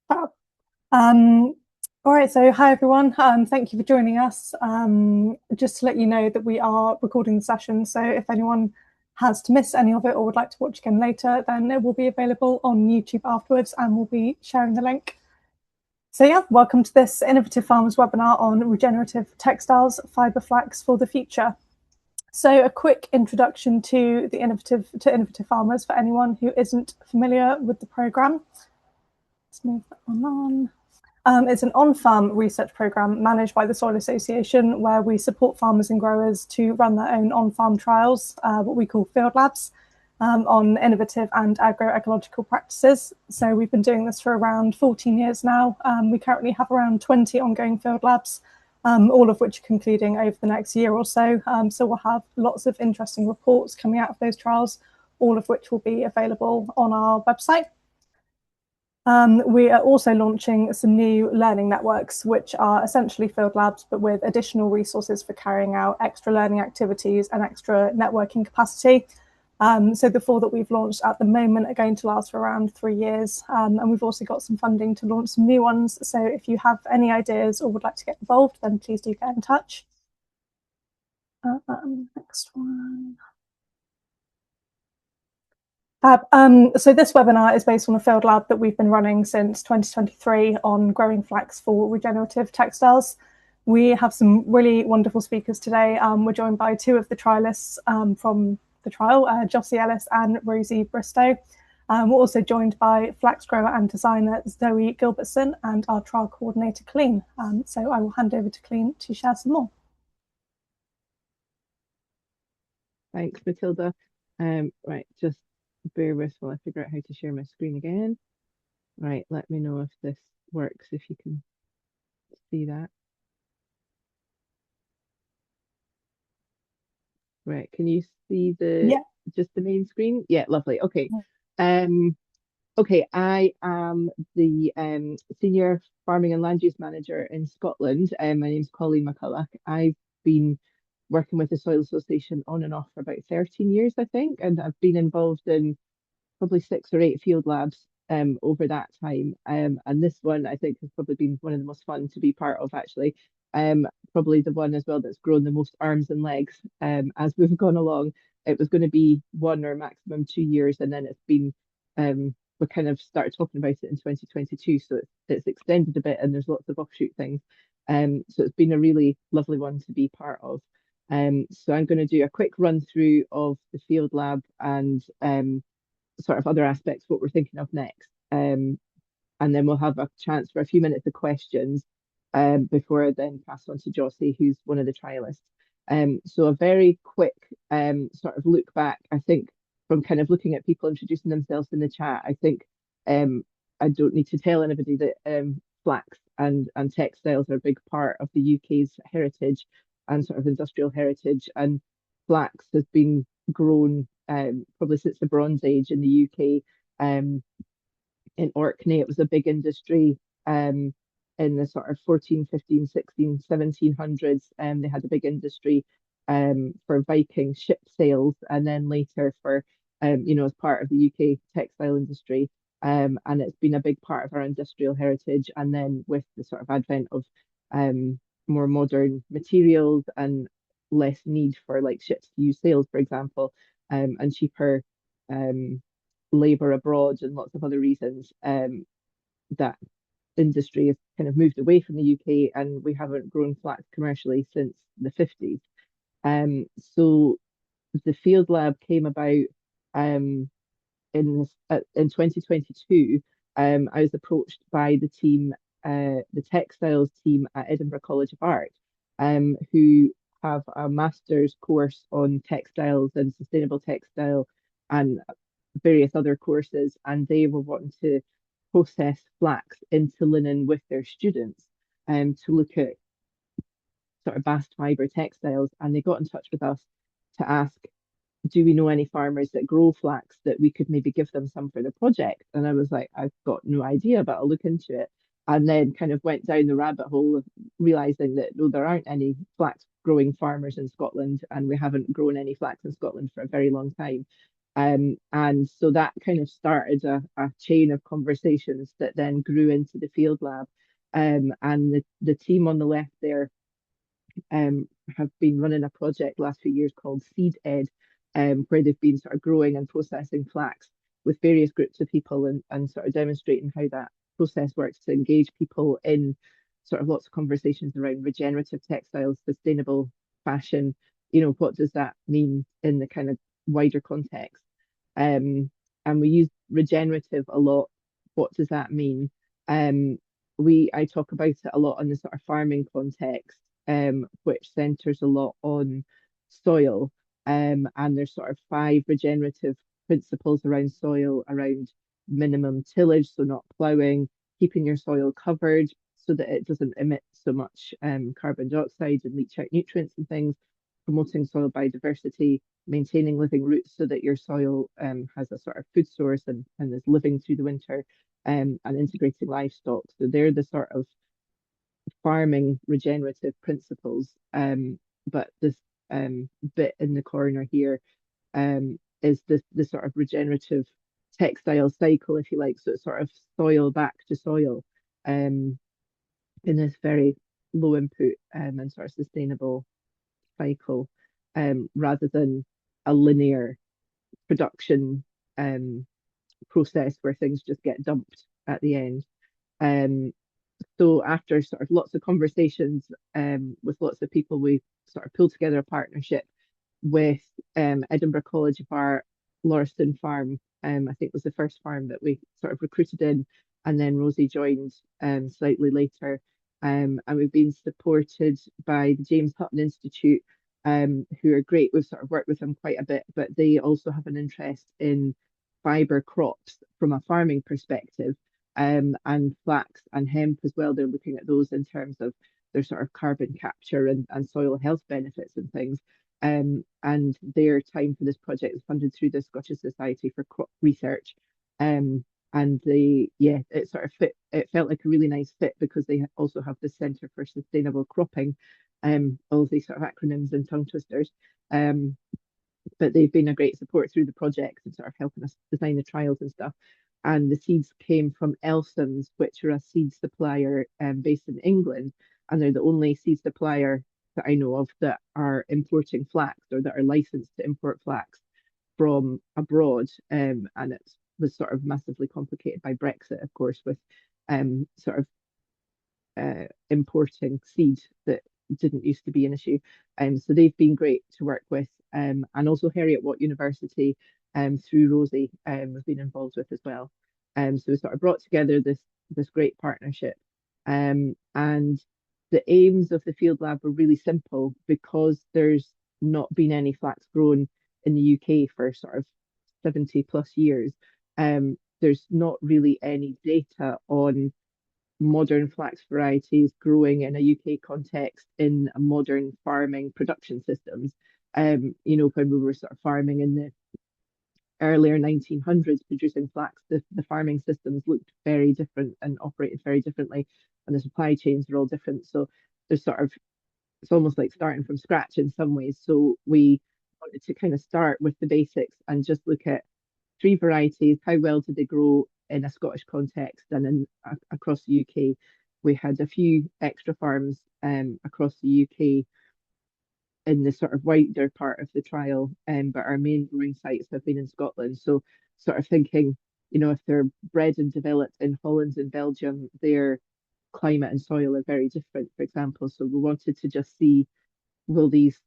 Fab. Um, all right, so hi everyone. Thank you for joining us. Just to let you know that we are recording the session, so if anyone has to miss any of it or would like to watch again later, then it will be available on YouTube afterwards, and we'll be sharing the link. So yeah, welcome to this Innovative Farmers webinar on regenerative textiles, fibre flax for the future. So a quick introduction to innovative farmers for anyone who isn't familiar with the programme. Let's move that one on. It's an on-farm research programme managed by the Soil Association, where we support farmers and growers to run their own on-farm trials, what we call field labs, on innovative and agroecological practices. So we've been doing this for around 14 years now. We currently have around 20 ongoing field labs, all of which are concluding over the next year or so. So we'll have lots of interesting reports coming out of those trials, all of which will be available on our website. We are also launching some new learning networks, which are essentially field labs, but with additional resources for carrying out extra learning activities and extra networking capacity. So the 4 that we've launched at the moment are going to last for around 3 years. And we've also got some funding to launch some new ones. So if you have any ideas or would like to get involved, then please do get in touch. Next one. So this webinar is based on a field lab that we've been running since 2023 on growing flax for regenerative textiles. We have some really wonderful speakers today. We're joined by 2 of the trialists from the trial, Jossie Ellis and Rosie Bristow. We're also joined by flax grower and designer Zoe Gilbertson and our trial coordinator, Colleen. So I will hand over to Colleen to share some more. Thanks, Matilda. Right, just bear with while I figure out how to share my screen again. Right, let me know if this works, if you can see that. Right, can you see just the main screen? Yeah, lovely. Okay. Okay, I am the Senior Farming and Land Use Manager in Scotland. My name's Colleen McCulloch. I've been working with the Soil Association on and off for about 13 years, I think, and I've been involved in probably 6 or 8 field labs over that time. And this one I think has probably been one of the most fun to be part of, actually. Probably the one as well that's grown the most arms and legs as we've gone along. It was going to be 1 or maximum 2 years, and then it's been we kind of started talking about it in 2022, so it's extended a bit, and there's lots of offshoot things. So it's been a really lovely one to be part of. So I'm going to do a quick run through of the field lab and sort of other aspects, what we're thinking of next. And then we'll have a chance for a few minutes of questions before I then pass on to Jossie, who's one of the trialists. So a very quick sort of look back, I think, from kind of looking at people introducing themselves in the chat. I think I don't need to tell anybody that flax and textiles are a big part of the UK's heritage and sort of industrial heritage. And flax has been grown probably since the Bronze Age in the UK. In Orkney, it was a big industry in the sort of 14, 15, 16, 1700s. They had a big industry for Viking ship sails, and then later for, as part of the UK textile industry. And it's been a big part of our industrial heritage. And then with the sort of advent of more modern materials and less need for like ships to use sails, for example, and cheaper labour abroad and lots of other reasons, that industry has kind of moved away from the UK, and we haven't grown flax commercially since the 50s. So the field lab came about in 2022. I was approached by the team, the textiles team at Edinburgh College of Art, who have a master's course on textiles and sustainable textile and various other courses, and they were wanting to process flax into linen with their students to look at sort of bast fibre textiles. And they got in touch with us to ask, do we know any farmers that grow flax that we could maybe give them some for the project? And I was like, I've got no idea, but I'll look into it. And then kind of went down the rabbit hole of realizing that no, there aren't any flax growing farmers in Scotland, and we haven't grown any flax in Scotland for a very long time. And so that kind of started a chain of conversations that then grew into the field lab. And the team on the left there have been running a project the last few years called Seed Ed, where they've been sort of growing and processing flax with various groups of people and sort of demonstrating how that process works to engage people in sort of lots of conversations around regenerative textiles, sustainable fashion. What does that mean in the kind of wider context? And we use regenerative a lot. What does that mean? Um, I talk about it a lot in the sort of farming context, which centres a lot on soil. And there's sort of five regenerative principles around soil, around minimum tillage, so not ploughing, keeping your soil covered so that it doesn't emit so much carbon dioxide and leach out nutrients and things, promoting soil biodiversity, maintaining living roots so that your soil has a sort of food source and is living through the winter, and integrating livestock. So they're the sort of farming regenerative principles. But this bit in the corner here is the sort of regenerative textile cycle, if you like. So it's sort of soil back to soil in this very low input and sort of sustainable cycle, rather than a linear production process where things just get dumped at the end. Um, so after sort of lots of conversations with lots of people, we sort of pulled together a partnership with Edinburgh College of Art, Lauriston farm. I think was the first farm that we sort of recruited in, and then Rosie joined slightly later. And we've been supported by the James Hutton Institute, who are great. We've sort of worked with them quite a bit, but they also have an interest in fibre crops from a farming perspective, and flax and hemp as well. They're looking at those in terms of their sort of carbon capture and soil health benefits and things. And their time for this project is funded through the Scottish Society for Crop Research. And yeah, it sort of it felt like a really nice fit because they also have the Centre for Sustainable Cropping, all these sort of acronyms and tongue twisters. Um, but they've been a great support through the project and sort of helping us design the trials and stuff. And the seeds came from Elsons, which are a seed supplier based in England, and they're the only seed supplier that I know of that are importing flax or that are licensed to import flax from abroad. And it was sort of massively complicated by Brexit, of course, with sort of importing seed that didn't used to be an issue. So they've been great to work with, and also Heriot-Watt University, through Rosie, we've been involved with as well. So we sort of brought together this great partnership, and the aims of the field lab were really simple because there's not been any flax grown in the UK for sort of 70 plus years. There's not really any data on modern flax varieties growing in a UK context in a modern farming production systems. When we were sort of farming in the earlier 1900s producing flax, the farming systems looked very different and operated very differently, and the supply chains were all different. So there's sort of it's almost like starting from scratch in some ways. So we wanted to kind of start with the basics and just look at three varieties. How well did they grow in a Scottish context and across the UK? We had a few extra farms across the UK in the sort of wider part of the trial, but our main growing sites have been in Scotland. So, sort of thinking, if they're bred and developed in Holland and Belgium, their climate and soil are very different, for example. So, we wanted to just see, will these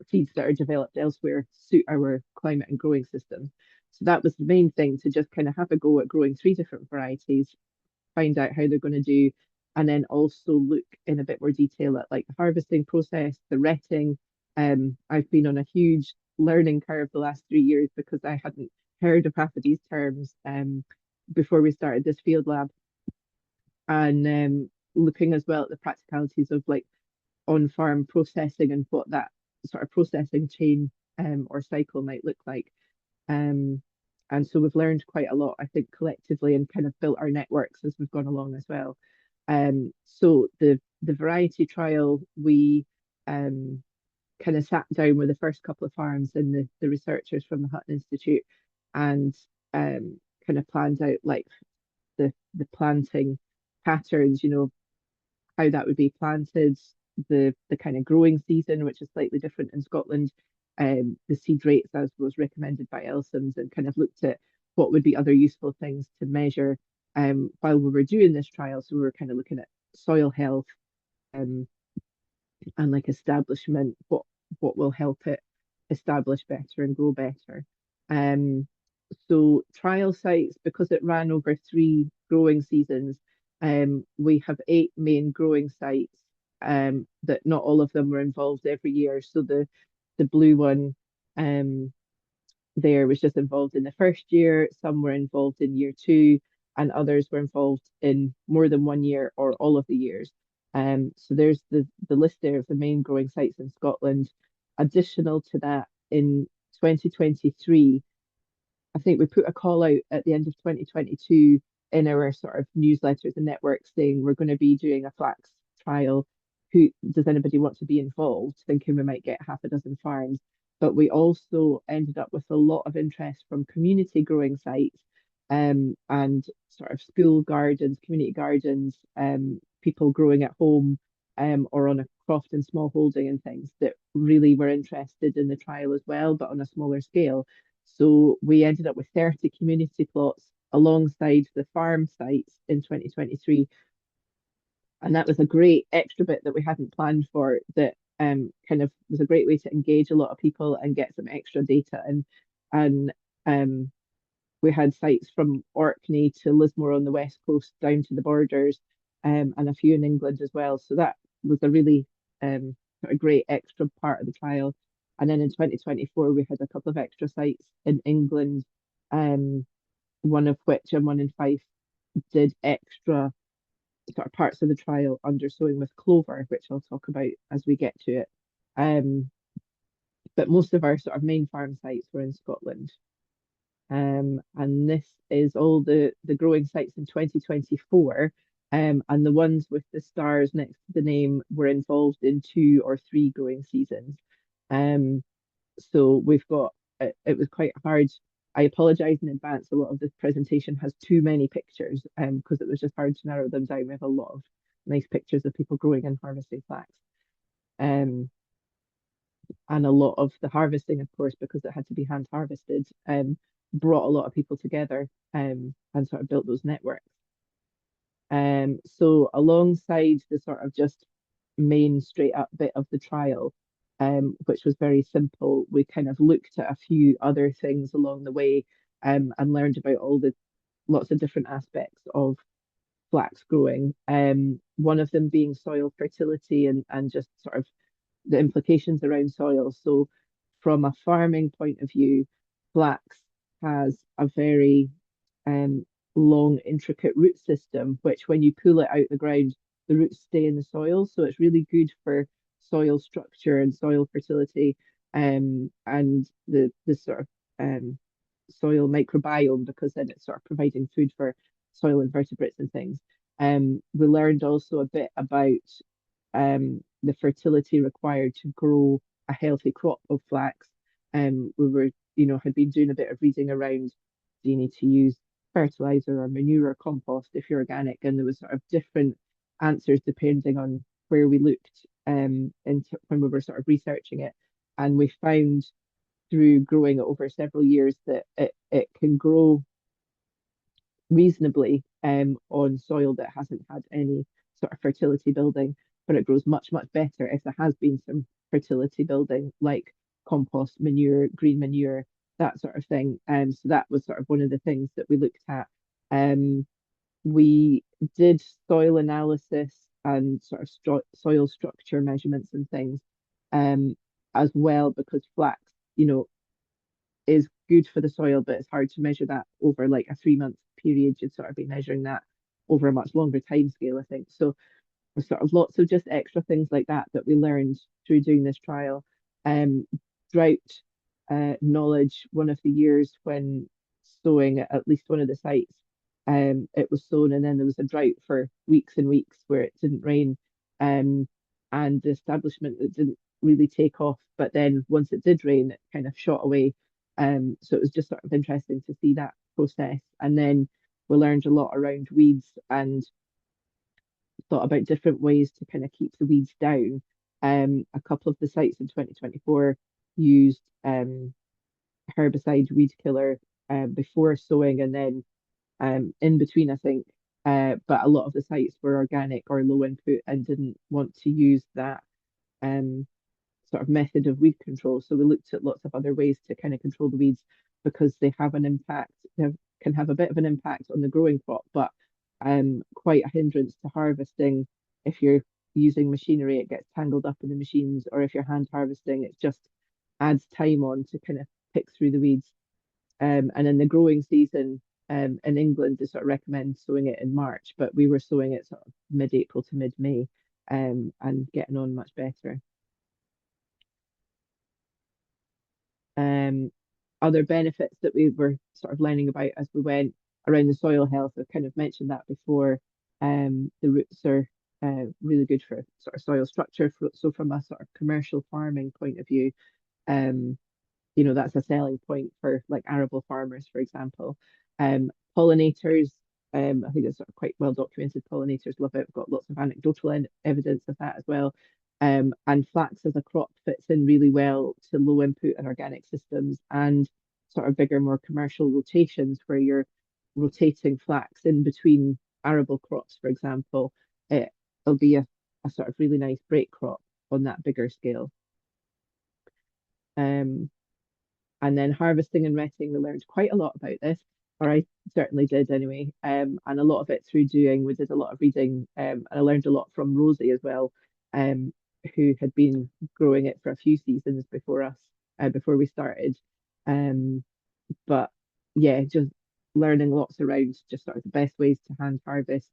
seeds that are developed elsewhere suit our climate and growing systems? So that was the main thing, to just kind of have a go at growing three different varieties, find out how they're going to do, and then also look in a bit more detail at like the harvesting process, the retting. I've been on a huge learning curve the last 3 years because I hadn't heard of half of these terms before we started this field lab, and looking as well at the practicalities of like on-farm processing and what that sort of processing chain or cycle might look like. Um, and so we've learned quite a lot, I think, collectively, and kind of built our networks as we've gone along as well. So the variety trial, we kind of sat down with the first couple of farms and the researchers from the Hutton Institute and kind of planned out like the planting patterns, how that would be planted, the kind of growing season, which is slightly different in Scotland, the seed rates as was recommended by Elson's, and kind of looked at what would be other useful things to measure while we were doing this trial. So we were kind of looking at soil health um, and like establishment, what will help it establish better and grow better. Um, so trial sites, because it ran over 3 growing seasons, we have 8 main growing sites that not all of them were involved every year. So the blue one um, there was just involved in the first year, some were involved in year 2, and others were involved in more than 1 year or all of the years. So there's the list there of the main growing sites in Scotland. Additional to that, in 2023, I think we put a call out at the end of 2022 in our sort of newsletters and networks saying we're going to be doing a flax trial. Who does anybody want to be involved? Thinking we might get half a dozen farms. But we also ended up with a lot of interest from community growing sites and sort of school gardens, community gardens, people growing at home or on a croft and small holding and things that really were interested in the trial as well, but on a smaller scale. So we ended up with 30 community plots alongside the farm sites in 2023. And that was a great extra bit that we hadn't planned for that kind of was a great way to engage a lot of people and get some extra data. And we had sites from Orkney to Lismore on the west coast down to the borders, and a few in England as well. So that was a really sort of great extra part of the trial. And then in 2024, we had a couple of extra sites in England, um, one of which and one in Fife did extra sort of parts of the trial under sowing with clover, which I'll talk about as we get to it. Um, but most of our sort of main farm sites were in Scotland. And this is all the growing sites in 2024. And the ones with the stars next to the name were involved in 2 or 3 growing seasons. Um, so we've got it was quite hard. I apologize in advance. A lot of this presentation has too many pictures because it was just hard to narrow them down. We have a lot of nice pictures of people growing and harvesting flax. Um, and a lot of the harvesting, of course, because it had to be hand harvested, brought a lot of people together and sort of built those networks. So alongside the sort of just main straight up bit of the trial, which was very simple, we kind of looked at a few other things along the way and learned about all the lots of different aspects of flax growing. One of them being soil fertility and just sort of the implications around soil. So, from a farming point of view, flax has a very um, long, intricate root system, which when you pull it out the ground, the roots stay in the soil. So, it's really good for soil structure and soil fertility and the sort of soil microbiome, because then it's sort of providing food for soil invertebrates and things. We learned also a bit about the fertility required to grow a healthy crop of flax. We were, had been doing a bit of reading around, do you need to use fertilizer or manure or compost if you're organic? And there was sort of different answers depending on where we looked when we were sort of researching it. And we found through growing it over several years that it can grow reasonably on soil that hasn't had any sort of fertility building, but it grows much, much better if there has been some fertility building, like compost, manure, green manure, that sort of thing. So that was sort of one of the things that we looked at. We did soil analysis and sort of soil structure measurements and things as well, because flax, is good for the soil, but it's hard to measure that over like a 3 month period. You'd sort of be measuring that over a much longer time scale, I think. So there's sort of lots of just extra things like that that we learned through doing this trial. Drought knowledge, one of the years when sowing at least one of the sites, it was sown and then there was a drought for weeks and weeks where it didn't rain. And the establishment that didn't really take off, but then once it did rain, it kind of shot away So it was just sort of interesting to see that process. And then we learned a lot around weeds and thought about different ways to kind of keep the weeds down. A couple of the sites in 2024 used herbicide weed killer before sowing and then in between, I think. But a lot of the sites were organic or low input and didn't want to use that um, sort of method of weed control. So we looked at lots of other ways to kind of control the weeds because they have an impact, can have a bit of an impact on the growing crop, but quite a hindrance to harvesting. If you're using machinery, it gets tangled up in the machines, or if you're hand harvesting, it just adds time on to kind of pick through the weeds. And in the growing season, in England, they sort of recommend sowing it in March, but we were sowing it sort of mid-April to mid-May, and getting on much better. Um, Other benefits that we were sort of learning about as we went around the soil health, I've kind of mentioned that before. The roots are really good for sort of soil structure. So from a sort of commercial farming point of view, um, that's a selling point for like arable farmers, for example. Pollinators, I think it's sort of quite well documented. Pollinators love it. We've got lots of anecdotal evidence of that as well. And flax as a crop fits in really well to low input and organic systems and sort of bigger, more commercial rotations where you're rotating flax in between arable crops, for example. It'll be a sort of really nice break crop on that bigger scale. Um, and then harvesting and retting, we learned quite a lot about this, or I certainly did anyway. And a lot of it through doing, we did a lot of reading, and I learned a lot from Rosie as well, um, who had been growing it for a few seasons before us, before we started. Um, but yeah, just learning lots around just sort of the best ways to hand harvest,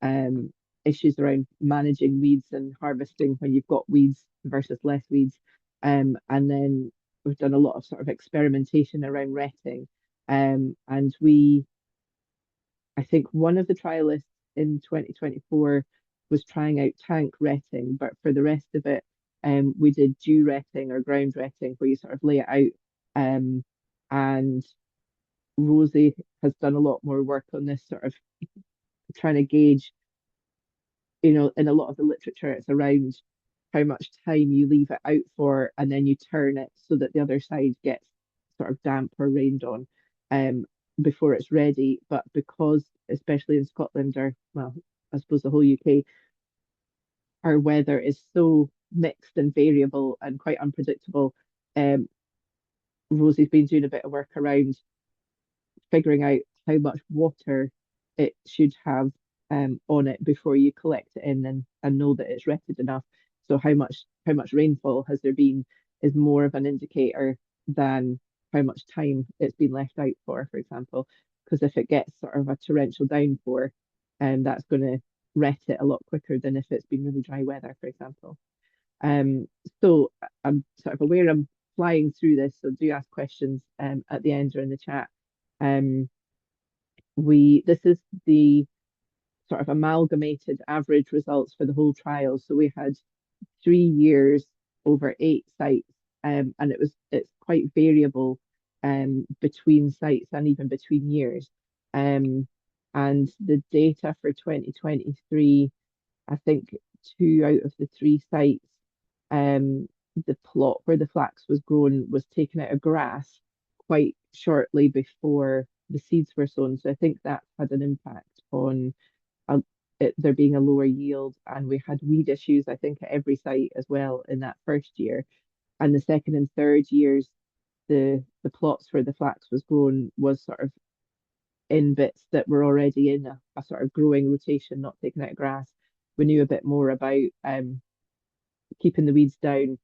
um, issues around managing weeds and harvesting when you've got weeds versus less weeds. And then we've done a lot of sort of experimentation around retting. And I think one of the trialists in 2024 was trying out tank retting, but for the rest of it, we did dew retting or ground retting, where you sort of lay it out. And Rosie has done a lot more work on this sort of trying to gauge, in a lot of the literature, it's around how much time you leave it out for, and then you turn it so that the other side gets sort of damp or rained on um, before it's ready. But because, especially in Scotland, or well, I suppose the whole UK, our weather is so mixed and variable and quite unpredictable. Um, Rosie's been doing a bit of work around figuring out how much water it should have on it before you collect it in and know that it's retted enough. So how much rainfall has there been is more of an indicator than how much time it's been left out for example. Because if it gets sort of a torrential downpour, that's going to ret it a lot quicker than if it's been really dry weather, for example. Um, so I'm sort of aware I'm flying through this, so do ask questions at the end or in the chat. Um, this is the sort of amalgamated average results for the whole trial. So we had 3 years over 8 sites, and it's quite variable between sites and even between years. And the data for 2023, I think 2 out of the 3 sites, um, the plot where the flax was grown was taken out of grass quite shortly before the seeds were sown. So I think that had an impact on there being a lower yield. And we had weed issues, I think, at every site as well in that first year. And the second and third years, the plots where the flax was grown was sort of in bits that were already in a sort of growing rotation, not taken out of grass. We knew a bit more about keeping the weeds down.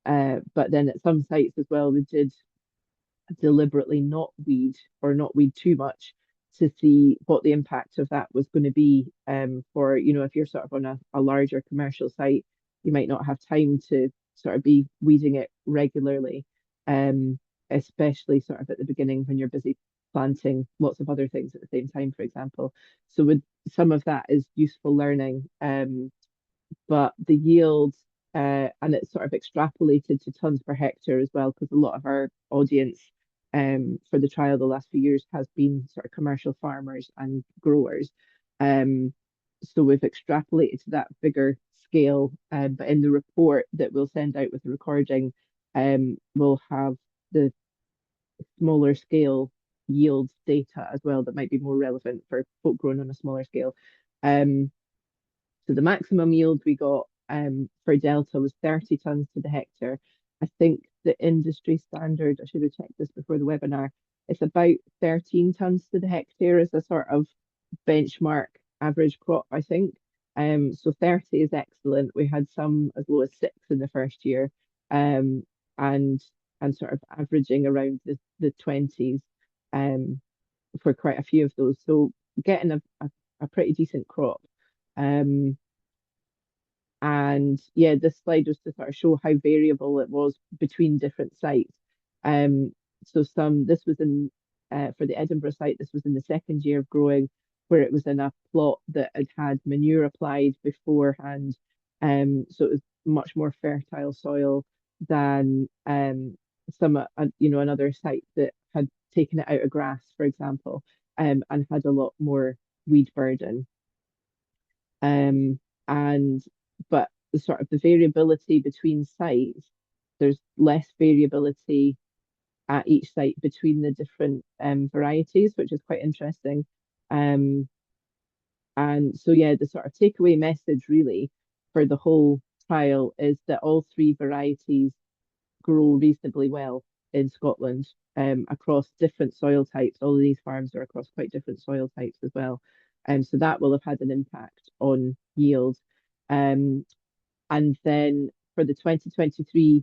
But then at some sites as well, we did deliberately not weed or not weed too much to see what the impact of that was going to be for, if you're sort of on a larger commercial site, you might not have time to sort of be weeding it regularly, um, especially sort of at the beginning when you're busy planting lots of other things at the same time, for example. So with some of that is useful learning, but the yield and it's sort of extrapolated to tons per hectare as well, because a lot of our audience for the trial the last few years has been sort of commercial farmers and growers. Um, so we've extrapolated to that bigger scale, but in the report that we'll send out with the recording, we'll have the smaller scale yield data as well that might be more relevant for folk growing on a smaller scale. Um, so the maximum yield we got for Delta was 30 tonnes to the hectare. I think the industry standard, I should have checked this before the webinar, it's about 13 tonnes to the hectare as a sort of benchmark average crop, I think. So 30 is excellent. We had some as low as 6 in the first year, um, and and sort of averaging around the 20s for quite a few of those. So getting a pretty decent crop. Um, and yeah, this slide was to sort of show how variable it was between different sites. Um, so this was in for the Edinburgh site, this was in the second year of growing, where it was in a plot that had had manure applied beforehand. So it was much more fertile soil than another site that had taken it out of grass, for example, and had a lot more weed burden. And but the sort of the variability between sites, there's less variability at each site between the different varieties, which is quite interesting. Um, and so yeah, the sort of takeaway message really for the whole trial is that all three varieties grow reasonably well in Scotland across different soil types. All of these farms are across quite different soil types as well. So that will have had an impact on yield. Um, and then for the 2023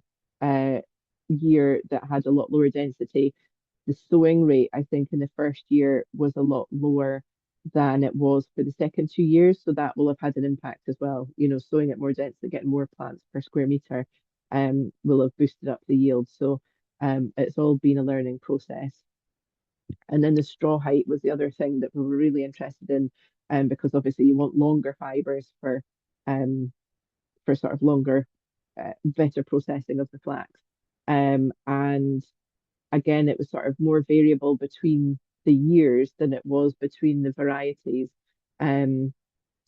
year that had a lot lower density, the sowing rate, I think, in the first year was a lot lower than it was for the second 2 years. So that will have had an impact as well. You know, sowing it more densely, getting more plants per square meter, will have boosted up the yield. So it's all been a learning process. And then the straw height was the other thing that we were really interested in, because obviously you want longer fibres for sort of longer, better processing of the flax. And again, it was sort of more variable between the years than it was between the varieties. Um,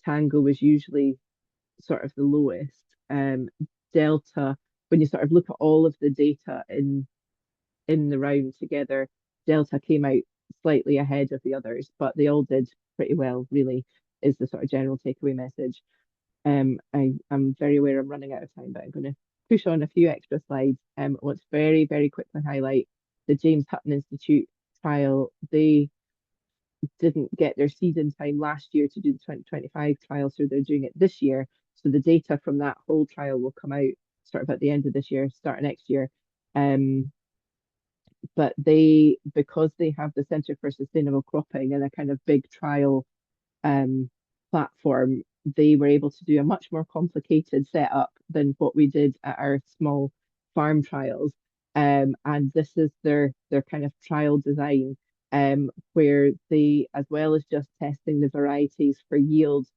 Tango was usually sort of the lowest. Delta, when you sort of look at all of the data in the round together, Delta came out slightly ahead of the others, but they all did pretty well, really, is the sort of general takeaway message. I'm very aware I'm running out of time, but I'm going to push on a few extra slides. I want to very, very quickly highlight the James Hutton Institute trial. They didn't get their seed in time last year to do the 2025 trial, so they're doing it this year. So the data from that whole trial will come out sort of at the end of this year, start of next year. But because they have the Centre for Sustainable Cropping and a kind of big trial platform, they were able to do a much more complicated setup than what we did at our small farm trials. And this is their kind of trial design, where they, as well as just testing the varieties for yield,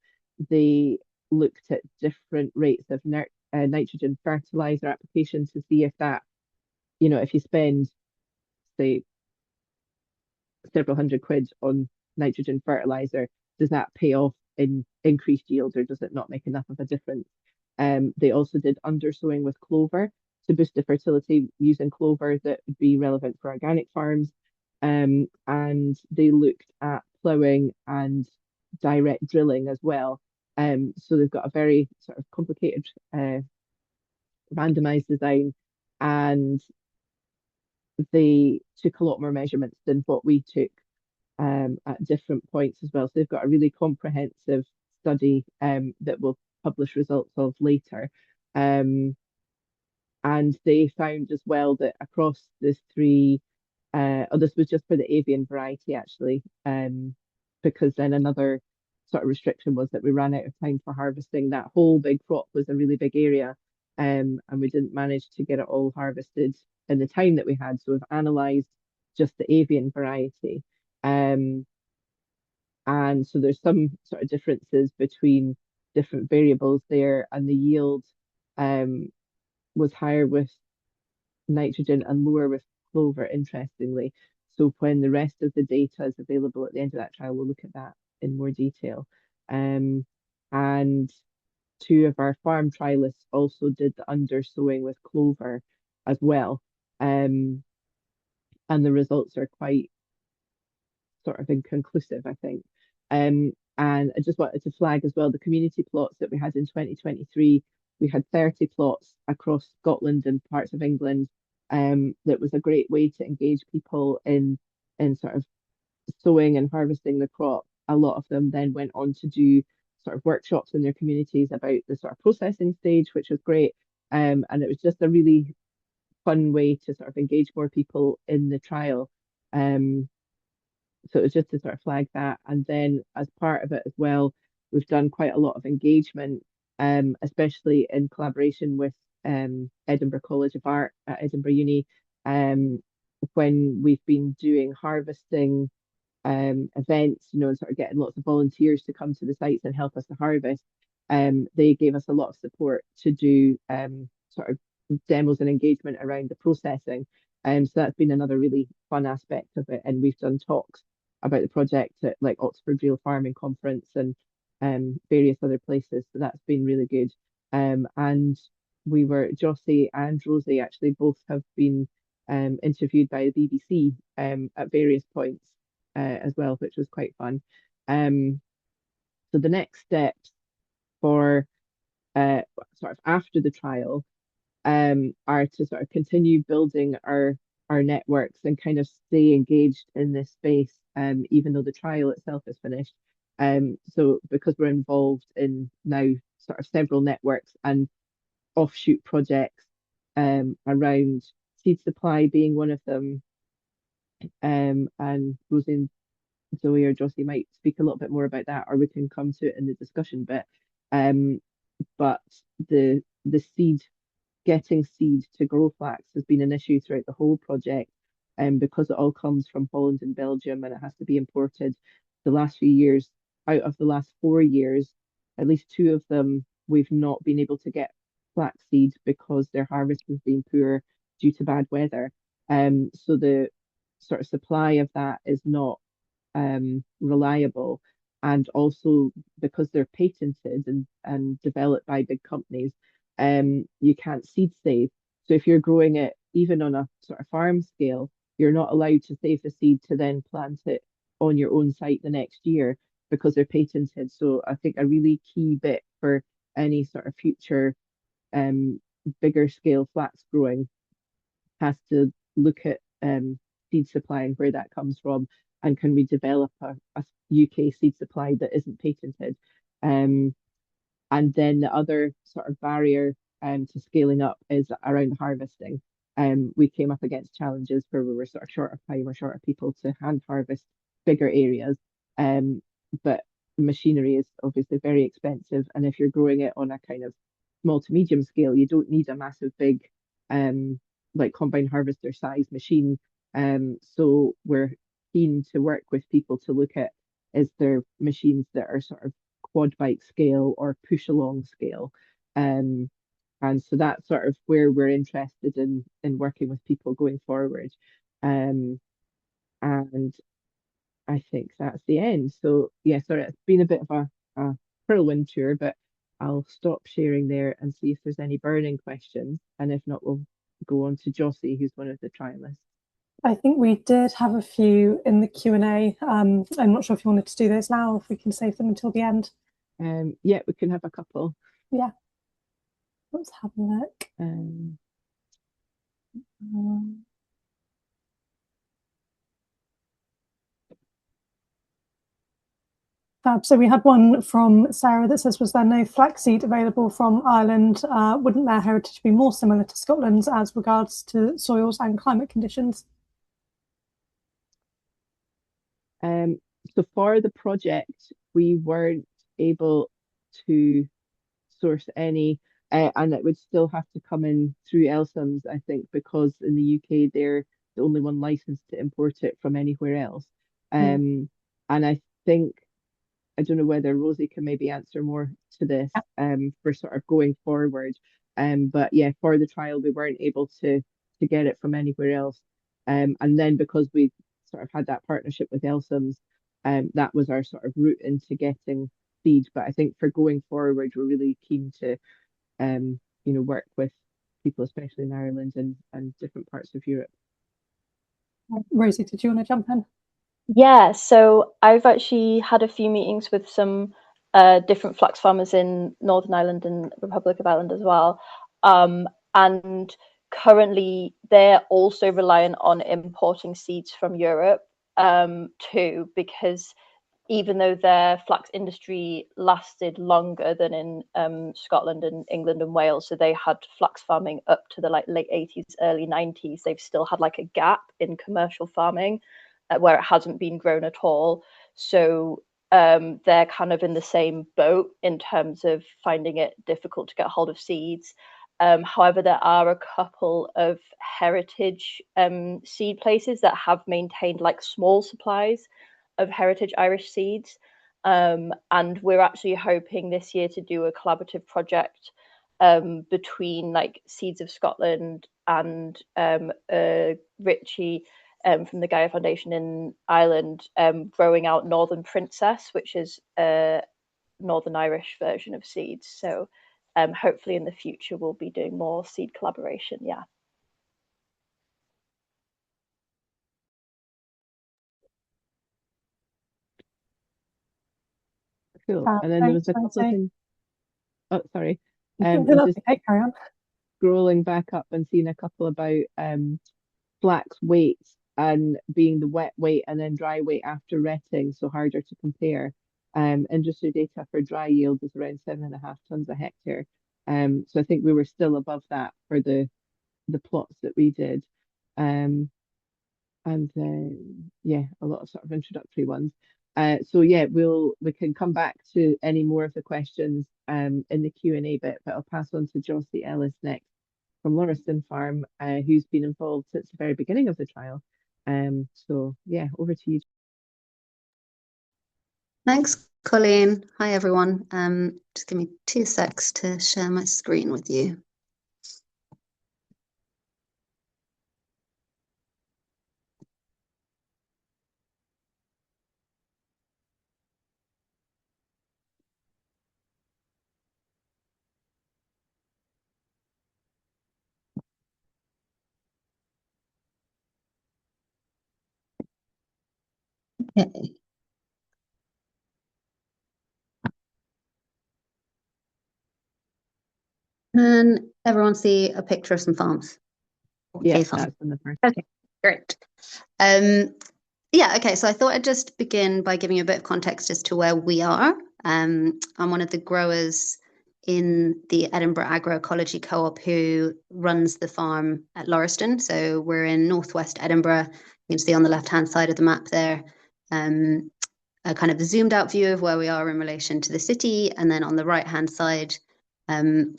they looked at different rates of nitrogen fertilizer application to see if that, if you spend, say, several hundred quid on nitrogen fertilizer, does that pay off in increased yield or does it not make enough of a difference? They also did undersowing with clover to boost the fertility using clover that would be relevant for organic farms. And they looked at ploughing and direct drilling as well. So they've got a very sort of complicated randomized design, and they took a lot more measurements than what we took at different points as well. So they've got a really comprehensive study that we'll publish results of later. And they found as well that across the three, this was just for the avian variety actually, because then another sort of restriction was that we ran out of time for harvesting. That whole big crop was a really big area, and we didn't manage to get it all harvested in the time that we had. So we've analysed just the avian variety. And so there's some sort of differences between different variables there, and the yield was higher with nitrogen and lower with clover, interestingly. So when the rest of the data is available at the end of that trial, we'll look at that in more detail. And two of our farm trialists also did the under sowing with clover as well. And the results are quite sort of inconclusive, I think. And I just wanted to flag as well the community plots that we had in 2023. We had 30 plots across Scotland and parts of England. That was a great way to engage people in sort of sowing and harvesting the crop. A lot of them then went on to do sort of workshops in their communities about the sort of processing stage, which was great. And it was just a really fun way to sort of engage more people in the trial. Um, so it was just to sort of flag that. And then as part of it as well, we've done quite a lot of engagement, especially in collaboration with Edinburgh College of Art at Edinburgh Uni, um, when we've been doing harvesting events, and sort of getting lots of volunteers to come to the sites and help us to harvest. They gave us a lot of support to do sort of demos and engagement around the processing. So that's been another really fun aspect of it. And we've done talks about the project at like Oxford Real Farming Conference and various other places. So that's been really good. And Jossie and Rosie actually both have been interviewed by the BBC at various points as well, which was quite fun. So the next steps for sort of after the trial are to sort of continue building our networks and kind of stay engaged in this space, even though the trial itself is finished. So because we're involved in now sort of several networks and offshoot projects around seed supply being one of them, and Rosie and Zoe or Jossie might speak a little bit more about that, or we can come to it in the discussion bit. Um, but the getting seed to grow flax has been an issue throughout the whole project, because it all comes from Holland and Belgium and it has to be imported. The last few years, out of the last 4 years, at least two of them, we've not been able to get flax seed because their harvest has been poor due to bad weather. So the sort of supply of that is not reliable. And also because they're patented and developed by big companies, you can't seed save. So if you're growing it even on a sort of farm scale, you're not allowed to save the seed to then plant it on your own site the next year because they're patented. So I think a really key bit for any sort of future bigger scale flax growing has to look at seed supply and where that comes from, and can we develop a UK seed supply that isn't patented? Um, and then the other sort of barrier to scaling up is around harvesting. We came up against challenges where we were sort of short of time or short of people to hand harvest bigger areas. But machinery is obviously very expensive. And if you're growing it on a kind of small to medium scale, you don't need a massive big like combine harvester size machine. So we're keen to work with people to look at is there machines that are sort of quad bike scale or push along scale. Um, and so that's sort of where we're interested in working with people going forward. Um, and I think that's the end. So yeah, sorry, it's been a bit of a whirlwind tour, but I'll stop sharing there and see if there's any burning questions. And if not, we'll go on to Jossie, who's one of the trialists. I think we did have a few in the Q&A. I'm not sure if you wanted to do those now, if we can save them until the end. Yeah, we can have a couple. Yeah. Let's have a look. Fab. So we had one from Sarah that says, was there no flaxseed available from Ireland? Wouldn't their heritage be more similar to Scotland's as regards to soils and climate conditions? So for the project, we weren't able to source any, and it would still have to come in through Elsam's, I think, because in the UK they're the only one licensed to import it from anywhere else. And I think I don't know whether Rosie can maybe answer more to this for sort of going forward. But yeah, for the trial we weren't able to get it from anywhere else. And then because we sort of had that partnership with Elsams, that was our sort of route into getting seed. But I think for going forward, we're really keen to work with people, especially in Ireland and different parts of Europe. Rosie, did you want to jump in? Yeah, so I've actually had a few meetings with some different flax farmers in Northern Ireland and Republic of Ireland as well. And currently they're also reliant on importing seeds from Europe too, because even though their flax industry lasted longer than in Scotland and England and Wales, so they had flax farming up to the late 80s, early 90s, they've still had a gap in commercial farming where it hasn't been grown at all. So they're kind of in the same boat in terms of finding it difficult to get hold of seeds. However, there are a couple of heritage seed places that have maintained small supplies of heritage Irish seeds. And we're actually hoping this year to do a collaborative project between Seeds of Scotland and Richie from the Gaia Foundation in Ireland, growing out Northern Princess, which is a Northern Irish version of seeds. So hopefully in the future we'll be doing more seed collaboration. Yeah. Cool. And then there was a couple of things. Oh, sorry. Just carry on. Scrolling back up and seeing a couple about flax weights and being the wet weight and then dry weight after retting, so harder to compare. Industry data for dry yield is around 7.5 tons a hectare. So I think we were still above that for the plots that we did. And yeah, a lot of sort of introductory ones. So yeah, we can come back to any more of the questions in the Q&A bit, but I'll pass on to Jossie Ellis next from Lauriston Farm, who's been involved since the very beginning of the trial. So yeah, over to you. Thanks, Colleen. Hi, everyone. Just give me 2 secs to share my screen with you. Okay. Can everyone see a picture of some farms? Yeah, that's in the first. Okay, great. Yeah, okay, so I thought I'd just begin by giving you a bit of context as to where we are. I'm one of the growers in the Edinburgh Agroecology Co-op who runs the farm at Lauriston. So we're in northwest Edinburgh. You can see on the left-hand side of the map there, a kind of zoomed out view of where we are in relation to the city. And then on the right-hand side,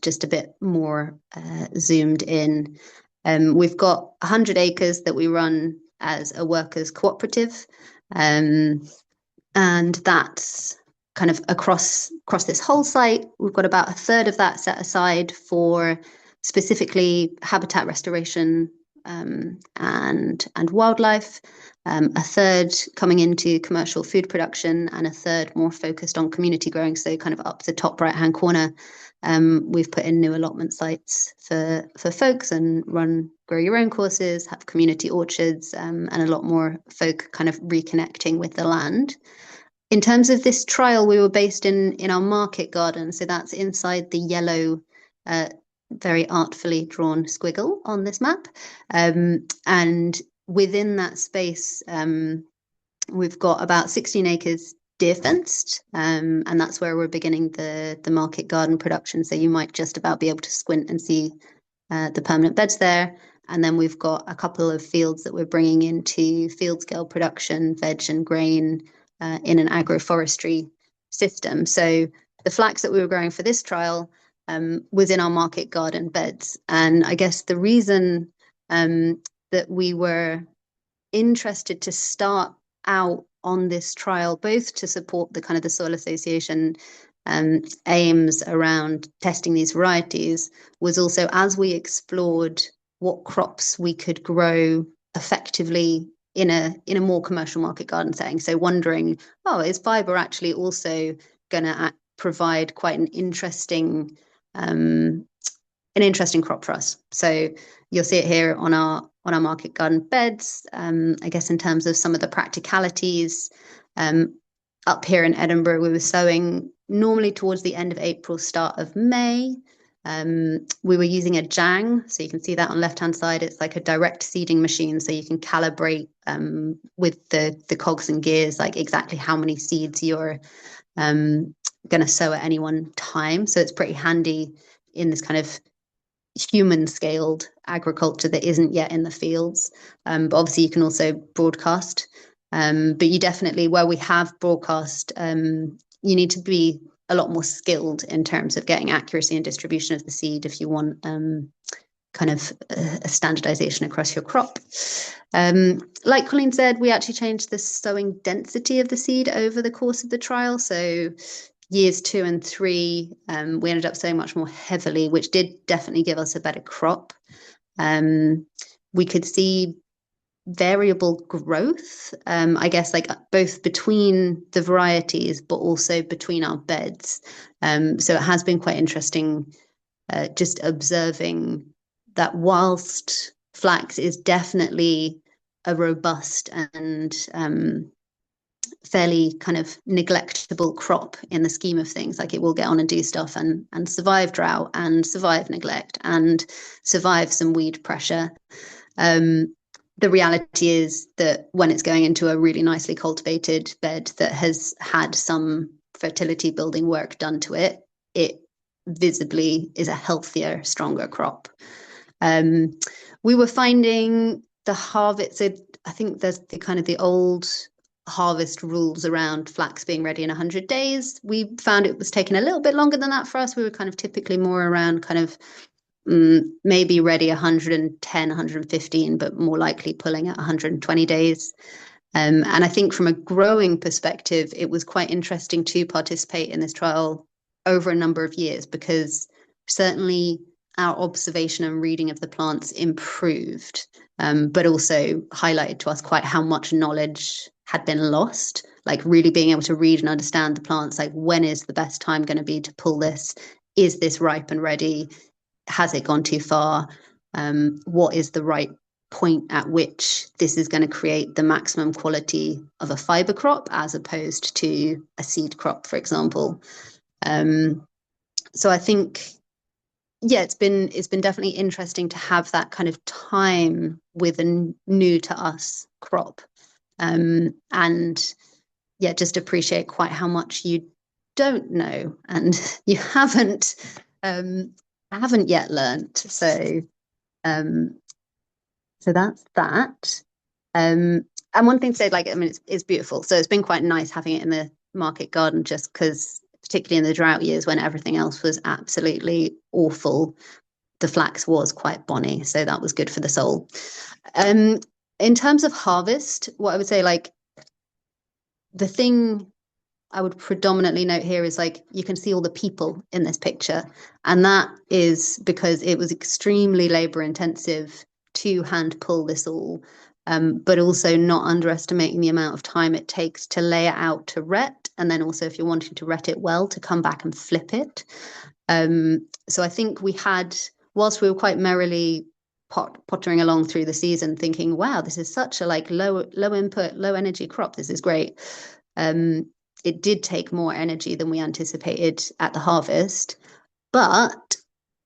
just a bit more zoomed in. We've got 100 acres that we run as a workers cooperative, and that's kind of across this whole site. We've got about a third of that set aside for specifically habitat restoration and wildlife, a third coming into commercial food production, and a third more focused on community growing. So kind of up the top right hand corner, we've put in new allotment sites for folks and run grow your own courses, have community orchards, and a lot more folk kind of reconnecting with the land. In terms of this trial, we were based in our market garden. So that's inside the yellow, very artfully drawn squiggle on this map. And within that space, we've got about 16 acres deer fenced, and that's where we're beginning the market garden production. So you might just about be able to squint and see the permanent beds there. And then we've got a couple of fields that we're bringing into field scale production, veg and grain, in an agroforestry system. So the flax that we were growing for this trial was in our market garden beds. And I guess the reason that we were interested to start out on this trial, both to support the kind of the Soil Association aims around testing these varieties, was also as we explored what crops we could grow effectively in a more commercial market garden setting. So wondering, oh, is fibre actually also going to provide quite an interesting crop for us? So you'll see it here on our market garden beds. I guess in terms of some of the practicalities, up here in Edinburgh, we were sowing normally towards the end of April, start of May. We were using a jang, so you can see that on left-hand side. It's like a direct seeding machine, so you can calibrate with the cogs and gears, like exactly how many seeds you're going to sow at any one time. So it's pretty handy in this kind of human-scaled agriculture that isn't yet in the fields. But obviously, you can also broadcast. But you definitely, where we have broadcast, you need to be a lot more skilled in terms of getting accuracy and distribution of the seed if you want kind of a standardization across your crop. Like Colleen said, we actually changed the sowing density of the seed over the course of the trial. So years 2 and 3, we ended up sowing much more heavily, which did definitely give us a better crop. We could see variable growth, I guess, like both between the varieties, but also between our beds. So it has been quite interesting just observing that whilst flax is definitely a robust and fairly kind of neglectable crop in the scheme of things, like it will get on and do stuff and survive drought and survive neglect and survive some weed pressure. The reality is that when it's going into a really nicely cultivated bed that has had some fertility building work done to it, it visibly is a healthier, stronger crop. We were finding the harvest, so I think there's the old harvest rules around flax being ready in 100 days. We found it was taking a little bit longer than that for us. We were kind of typically more around kind of maybe ready 110, 115, but more likely pulling at 120 days. And I think from a growing perspective, it was quite interesting to participate in this trial over a number of years, because certainly our observation and reading of the plants improved, but also highlighted to us quite how much knowledge had been lost, like really being able to read and understand the plants, like when is the best time going to be to pull this? Is this ripe and ready? Has it gone too far? What is the right point at which this is going to create the maximum quality of a fibre crop as opposed to a seed crop, for example? So I think, yeah, it's been definitely interesting to have that kind of time with a new to us crop, and yeah, just appreciate quite how much you don't know and you haven't yet learned. So that's that. And one thing to say, like, I mean, it's beautiful. So it's been quite nice having it in the market garden, just because, particularly in the drought years when everything else was absolutely awful, the flax was quite bonny. So that was good for the soul. In terms of harvest, what I would say, like, the thing I would predominantly note here is, like, you can see all the people in this picture, and that is because it was extremely labor intensive to hand pull this all, but also not underestimating the amount of time it takes to lay it out to ret, and then also if you're wanting to ret it well, to come back and flip it. So I think we had, whilst we were quite merrily pottering along through the season thinking, wow, this is such a low input, low energy crop, this is great. It did take more energy than we anticipated at the harvest, but,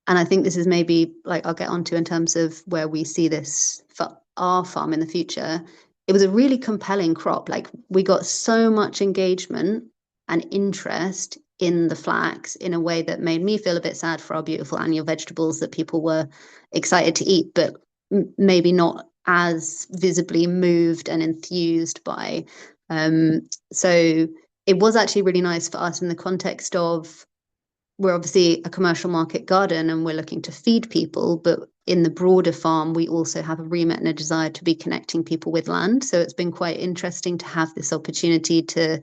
and I think this is maybe, like, I'll get onto in terms of where we see this for our farm in the future, it was a really compelling crop. Like, we got so much engagement and interest in the flax in a way that made me feel a bit sad for our beautiful annual vegetables that people were excited to eat, but maybe not as visibly moved and enthused by. So it was actually really nice for us in the context of, we're obviously a commercial market garden and we're looking to feed people, but in the broader farm, we also have a remit and a desire to be connecting people with land. So it's been quite interesting to have this opportunity to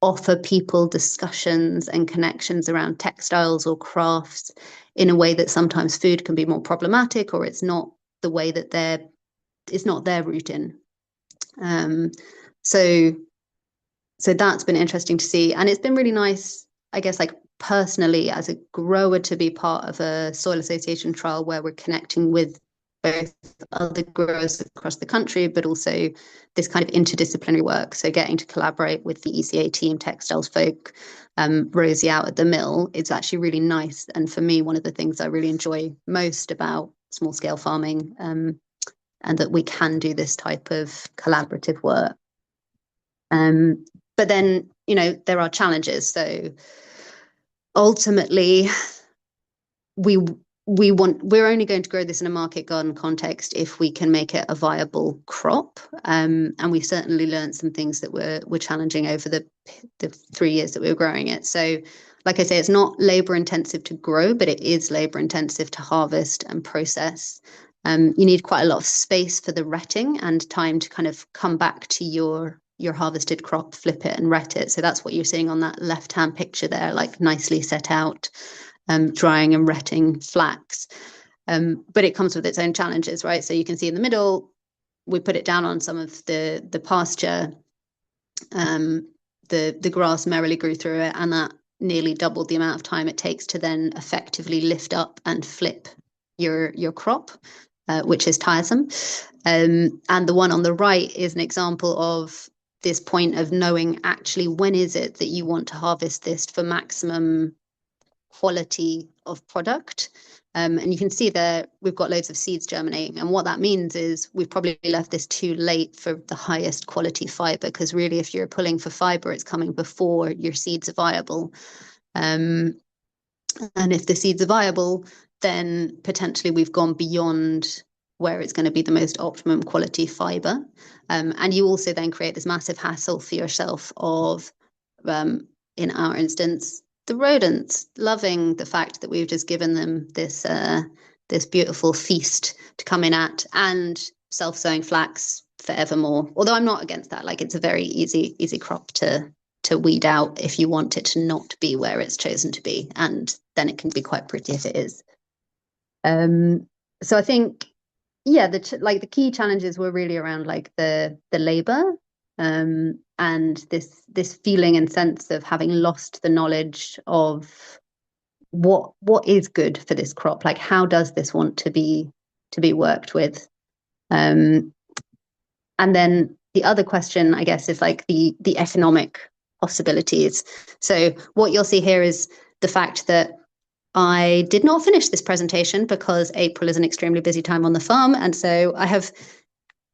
offer people discussions and connections around textiles or crafts in a way that sometimes food can be more problematic, or it's not the way that they're it's not their route in. So that's been interesting to see, and it's been really nice, I guess, like personally as a grower, to be part of a soil association trial where we're connecting with both other growers across the country, but also this kind of interdisciplinary work. So getting to collaborate with the ECA team, textiles folk, Rosie out at the mill, it's actually really nice. And for me, one of the things I really enjoy most about small scale farming, and that we can do this type of collaborative work. But then, you know, there are challenges. So ultimately, we're only going to grow this in a market garden context if we can make it a viable crop. And we certainly learned some things that were challenging over the 3 years that we were growing it. So like I say, it's not labor intensive to grow, but it is labor intensive to harvest and process. You need quite a lot of space for the retting and time to kind of come back to your harvested crop, flip it and ret it. So that's what you're seeing on that left-hand picture there, like nicely set out, drying and retting flax. But it comes with its own challenges, right? So you can see in the middle, we put it down on some of the pasture. The grass merrily grew through it, and that nearly doubled the amount of time it takes to then effectively lift up and flip your crop, which is tiresome. And the one on the right is an example of this point of knowing actually when is it that you want to harvest this for maximum quality of product. And you can see there we've got loads of seeds germinating, and what that means is we've probably left this too late for the highest quality fibre, because really if you're pulling for fibre, it's coming before your seeds are viable. And if the seeds are viable, then potentially we've gone beyond where it's going to be the most optimum quality fibre. And you also then create this massive hassle for yourself of, in our instance, the rodents loving the fact that we've just given them this beautiful feast to come in at, and self-sowing flax forevermore. Although I'm not against that. Like, it's a very easy crop to weed out if you want it to not be where it's chosen to be, and then it can be quite pretty if it is. So I think, yeah, the key challenges were really around like the labor, and this feeling and sense of having lost the knowledge of what is good for this crop. Like, how does this want to be worked with? And then the other question, I guess, is like the economic possibilities. So what you'll see here is the fact that I did not finish this presentation because April is an extremely busy time on the farm. And so I have,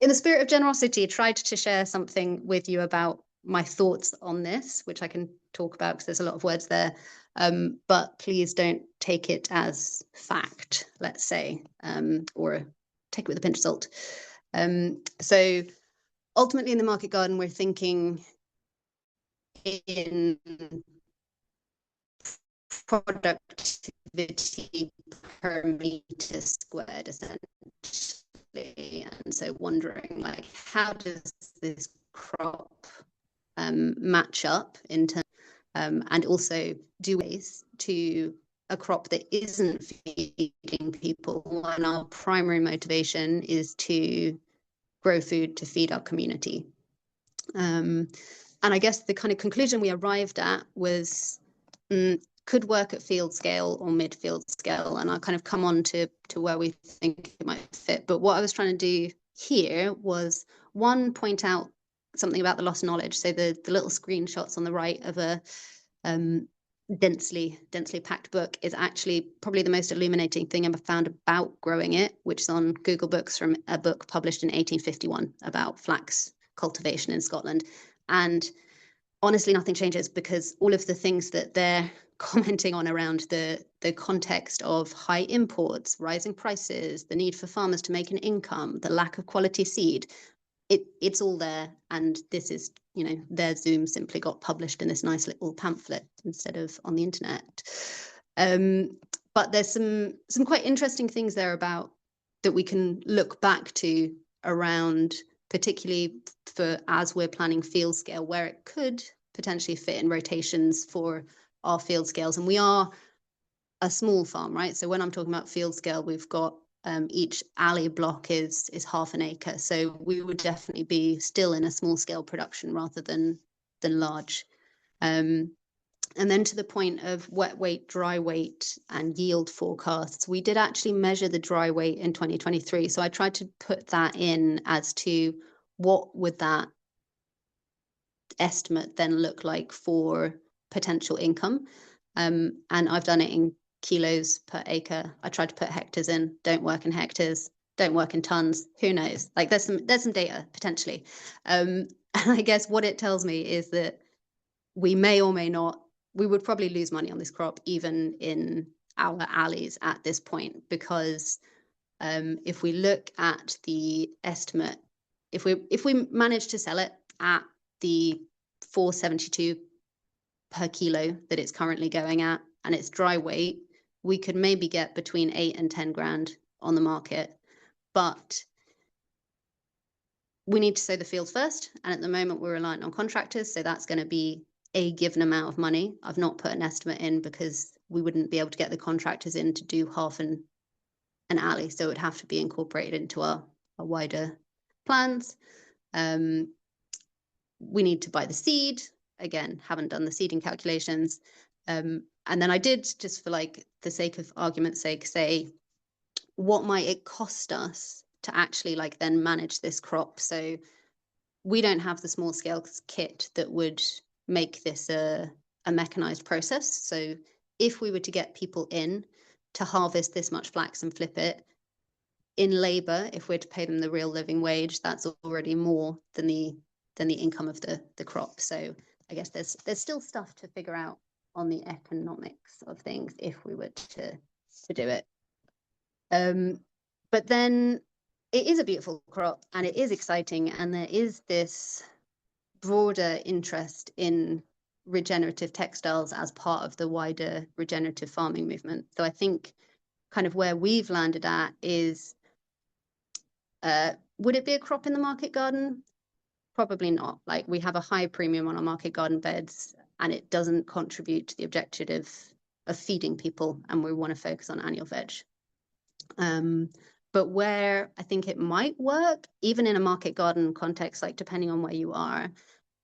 in the spirit of generosity, tried to share something with you about my thoughts on this, which I can talk about because there's a lot of words there. But please don't take it as fact, let's say, or take it with a pinch of salt. So ultimately in the market garden, we're thinking in productivity per meter squared, essentially. And so wondering, like, how does this crop match up in terms, and also do ways to a crop that isn't feeding people when our primary motivation is to grow food to feed our community. And I guess the kind of conclusion we arrived at was, could work at field scale or mid-field scale, and I'll kind of come on to where we think it might fit. But what I was trying to do here was, one, point out something about the lost knowledge. So the little screenshots on the right of a densely packed book is actually probably the most illuminating thing I've found about growing it, which is on Google Books from a book published in 1851 about flax cultivation in Scotland. And honestly, nothing changes, because all of the things that they're commenting on around the context of high imports, rising prices, the need for farmers to make an income, the lack of quality seed, it's all there. And this is, you know, their Zoom simply got published in this nice little pamphlet instead of on the internet. But there's some quite interesting things there about that we can look back to around, particularly for as we're planning field scale, where it could potentially fit in rotations for our field scales. And we are a small farm, right? So when I'm talking about field scale, we've got each alley block is half an acre. So we would definitely be still in a small scale production rather than large. And then to the point of wet weight, dry weight, and yield forecasts, we did actually measure the dry weight in 2023. So I tried to put that in as to what would that estimate then look like for potential income. And I've done it in kilos per acre. I tried to put hectares in, don't work in hectares, don't work in tons. Who knows? Like there's some data potentially. And I guess what it tells me is that we may or may not, we would probably lose money on this crop even in our alleys at this point, because if we look at the estimate, if we manage to sell it at the 472 per kilo that it's currently going at, and it's dry weight, we could maybe get between 8 and 10 grand on the market. But we need to sow the fields first, and at the moment we're reliant on contractors, so that's going to be a given amount of money. I've not put an estimate in because we wouldn't be able to get the contractors in to do half an alley, so it would have to be incorporated into our wider plans. We need to buy the seed. Again, haven't done the seeding calculations. And then I did, just for like the sake of argument's sake, say, what might it cost us to actually like then manage this crop? So we don't have the small scale kit that would make this a mechanized process. So if we were to get people in to harvest this much flax and flip it in labor, if we're to pay them the real living wage, that's already more than the income of the crop. So I guess there's still stuff to figure out on the economics of things if we were to do it. But then it is a beautiful crop and it is exciting, and there is this broader interest in regenerative textiles as part of the wider regenerative farming movement. So I think kind of where we've landed at is, would it be a crop in the market garden? Probably not. Like, we have a high premium on our market garden beds and it doesn't contribute to the objective of feeding people, and we want to focus on annual veg. But where I think it might work, even in a market garden context, like depending on where you are,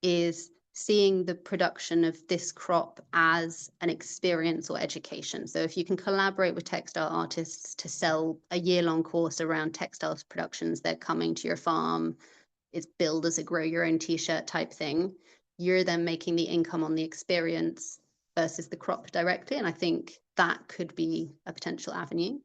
is seeing the production of this crop as an experience or education. So if you can collaborate with textile artists to sell a year-long course around textiles productions, they're coming to your farm, it's billed as a grow your own t-shirt type thing, you're then making the income on the experience versus the crop directly. And I think that could be a potential avenue.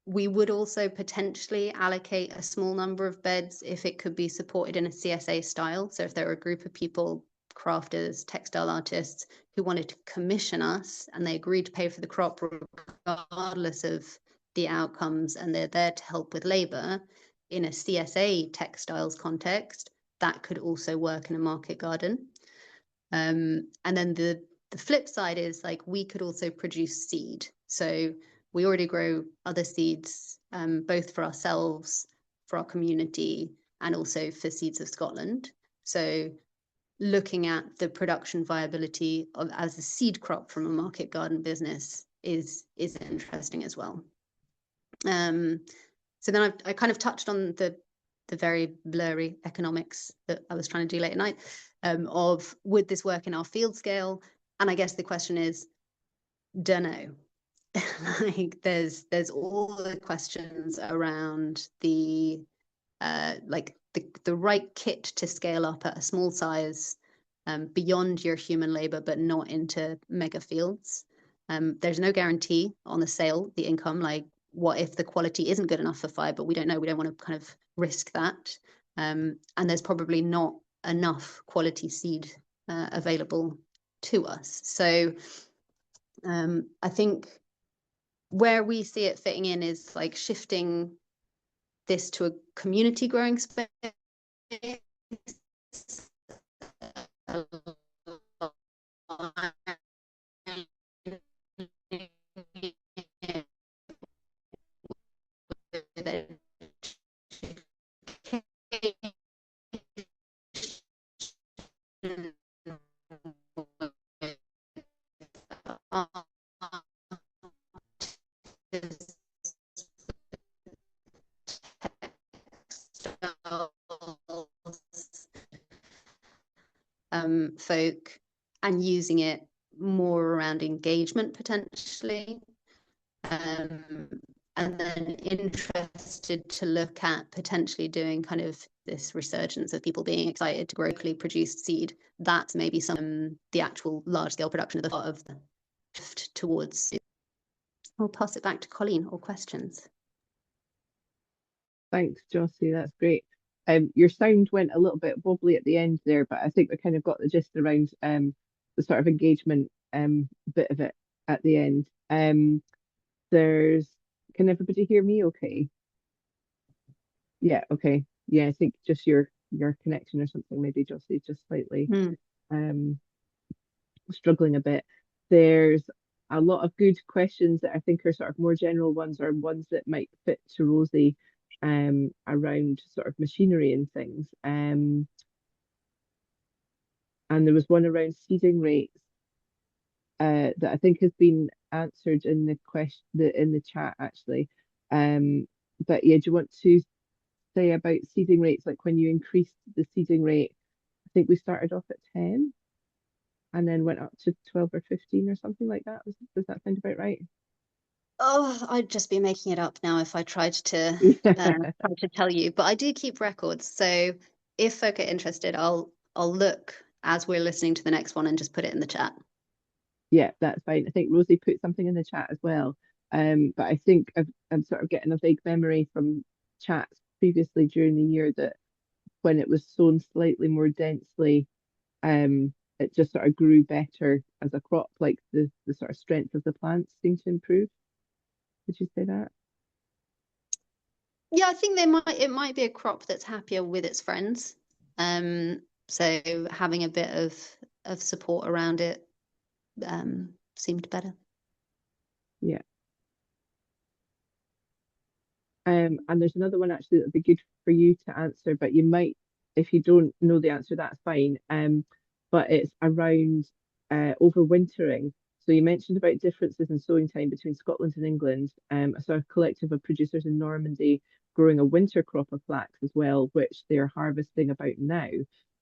We would also potentially allocate a small number of beds if it could be supported in a CSA style. So if there were a group of people, crafters, textile artists, who wanted to commission us and they agreed to pay for the crop regardless of the outcomes, and they're there to help with labor in a CSA textiles context, that could also work in a market garden. And then the flip side is, like, we could also produce seed. So we already grow other seeds, both for ourselves, for our community, and also for Seeds of Scotland. So looking at the production viability of as a seed crop from a market garden business is interesting as well. So then I kind of touched on the very blurry economics that I was trying to do late at night, of would this work in our field scale? And I guess the question is, dunno. Like there's all the questions around the like the right kit to scale up at a small size, beyond your human labor, but not into mega fields. There's no guarantee on the sale, the income. Like, what if the quality isn't good enough for fibre? We don't know. We don't want to kind of risk that. And there's probably not enough quality seed available to us. So I think where we see it fitting in is like shifting this to a community growing space. folk and using it more around engagement potentially. And then interested to look at potentially doing kind of this resurgence of people being excited to grow locally produced seed. That's maybe some the actual large scale production of the shift towards. I'll pass it back to Colleen or questions. Thanks, Jossie. That's great. Your sound went a little bit wobbly at the end there, but I think we kind of got the gist around the sort of engagement bit of it at the end. Can everybody hear me okay? Yeah, okay. Yeah, I think just your connection or something, maybe Jossie, just slightly struggling a bit. There's a lot of good questions that I think are sort of more general ones, or ones that might fit to Rosie around sort of machinery and things. And there was one around seeding rates that I think has been answered in the in the chat actually. But yeah, do you want to say about seeding rates, like when you increased the seeding rate? I think we started off at 10 and then went up to 12 or 15 or something like that. Does that sound about right? Oh, I'd just be making it up now if I tried to tell you, but I do keep records. So if folk are interested, I'll look as we're listening to the next one and just put it in the chat. Yeah, that's fine. I think Rosie put something in the chat as well. But I think I'm sort of getting a vague memory from chats previously during the year that when it was sown slightly more densely, it just sort of grew better as a crop, like the sort of strength of the plants seemed to improve. Would you say that? Yeah, I think it might be a crop that's happier with its friends. So having a bit of support around it seemed better. Yeah. And there's another one actually that would be good for you to answer, but you might, if you don't know the answer, that's fine. But it's around overwintering. So you mentioned about differences in sowing time between Scotland and England. I saw a collective of producers in Normandy growing a winter crop of flax as well, which they're harvesting about now.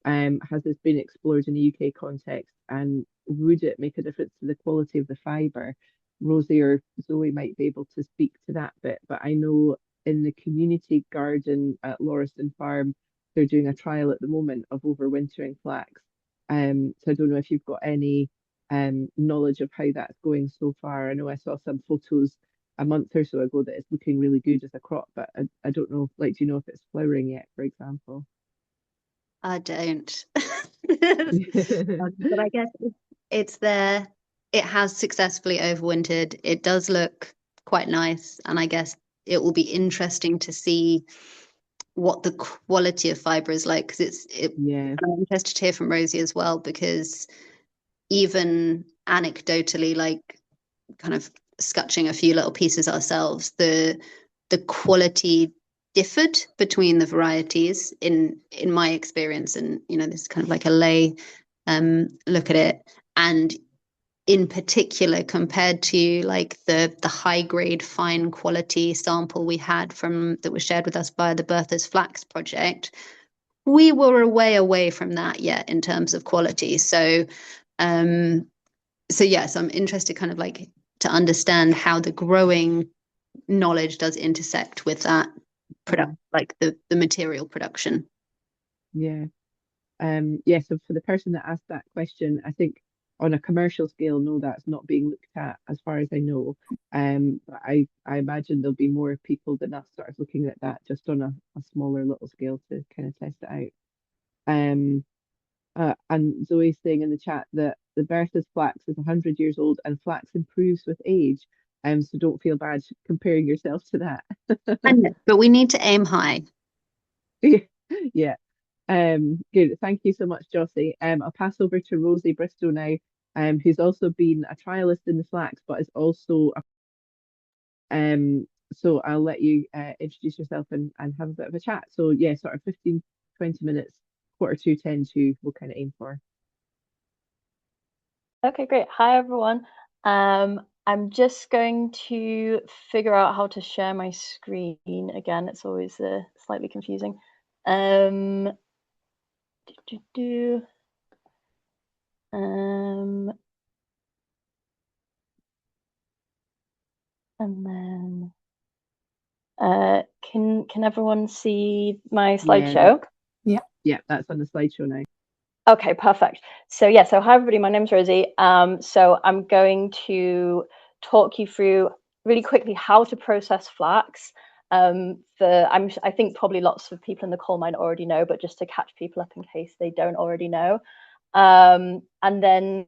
Has this been explored in a UK context, and would it make a difference to the quality of the fibre? Rosie or Zoe might be able to speak to that bit, but I know in the community garden at Lauriston Farm, they're doing a trial at the moment of overwintering flax. So I don't know if you've got any knowledge of how that's going so far. I know I saw some photos a month or so ago that it's looking really good as a crop, but I don't know, like, do you know if it's flowering yet, for example? I don't. But I guess it's there. It has successfully overwintered. It does look quite nice, and I guess it will be interesting to see what the quality of fibre is like, because Yeah. I'm interested to hear from Rosie as well, because even anecdotally, like kind of scutching a few little pieces ourselves, the quality differed between the varieties in my experience, and this is kind of like a lay look at it, and in particular compared to like the high grade fine quality sample we had that was shared with us by the Bertha's Flax project, we were a way away from that yet in terms of quality. So yes, I'm interested kind of like to understand how the growing knowledge does intersect with that product, like the material production. Yeah. So for the person that asked that question, I think on a commercial scale, no, that's not being looked at as far as I know. But I imagine there'll be more people than us sort of looking at that just on a smaller little scale to kind of test it out. And Zoe's saying in the chat that the Bertha's flax is 100 years old and flax improves with age. So don't feel bad comparing yourself to that. But we need to aim high. Yeah. Good. Thank you so much, Jossie. I'll pass over to Rosie Bristow now, who's also been a trialist in the flax, but is also so I'll let you introduce yourself and have a bit of a chat. So yeah, sort of 15, 20 minutes, quarter to 10 to we'll kind of aim for. Okay, great. Hi everyone. I'm just going to figure out how to share my screen again. It's always slightly confusing. And then can everyone see my slideshow? Yeah, that's on the slideshow now. Okay, perfect. So yeah, so hi everybody, my name's Rosie. So I'm going to talk you through really quickly how to process flax. I think probably lots of people in the call might already know, but just to catch people up in case they don't already know. And then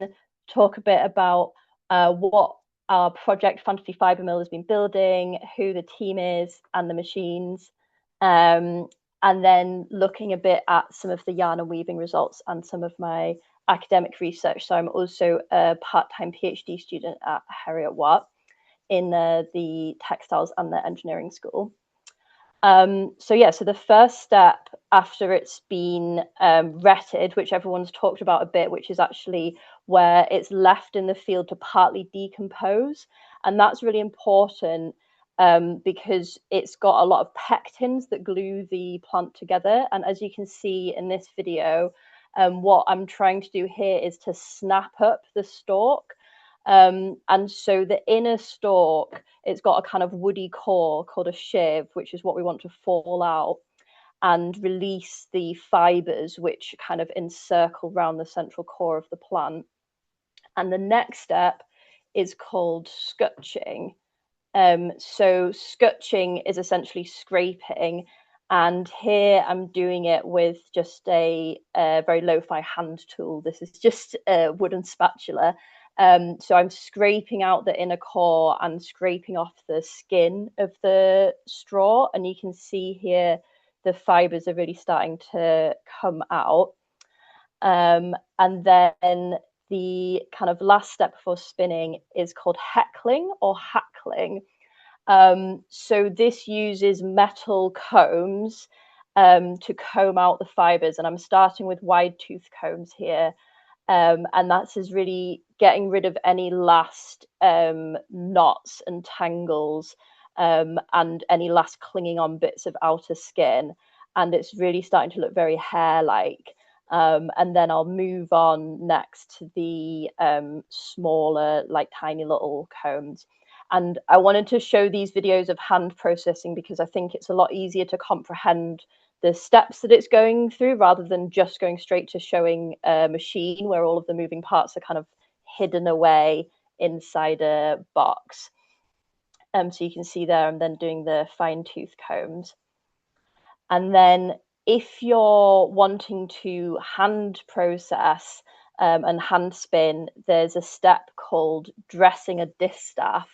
talk a bit about what our project Phantassie Fibre Mill has been building, who the team is and the machines. And then looking a bit at some of the yarn and weaving results and some of my academic research. So I'm also a part-time PhD student at Heriot-Watt in the textiles and the engineering school. So yeah, so the first step after it's been retted, which everyone's talked about a bit, which is actually where it's left in the field to partly decompose. And that's really important because it's got a lot of pectins that glue the plant together. And as you can see in this video, what I'm trying to do here is to snap up the stalk. And so the inner stalk, it's got a kind of woody core called a sheave, which is what we want to fall out and release the fibers, which kind of encircle around the central core of the plant. And the next step is called scutching. So scutching is essentially scraping, and here I'm doing it with just a very lo-fi hand tool. This is just a wooden spatula. So I'm scraping out the inner core and scraping off the skin of the straw, and you can see here the fibers are really starting to come out. And then the kind of last step before spinning is called heckling or hackling. So this uses metal combs to comb out the fibers, and I'm starting with wide tooth combs here. And that's is really getting rid of any last knots and tangles and any last clinging on bits of outer skin. And it's really starting to look very hair-like. And then I'll move on next to the smaller, like tiny little combs. And I wanted to show these videos of hand processing because I think it's a lot easier to comprehend the steps that it's going through rather than just going straight to showing a machine where all of the moving parts are kind of hidden away inside a box. So you can see there I'm then doing the fine tooth combs. And then if you're wanting to hand process and hand spin, there's a step called dressing a distaff.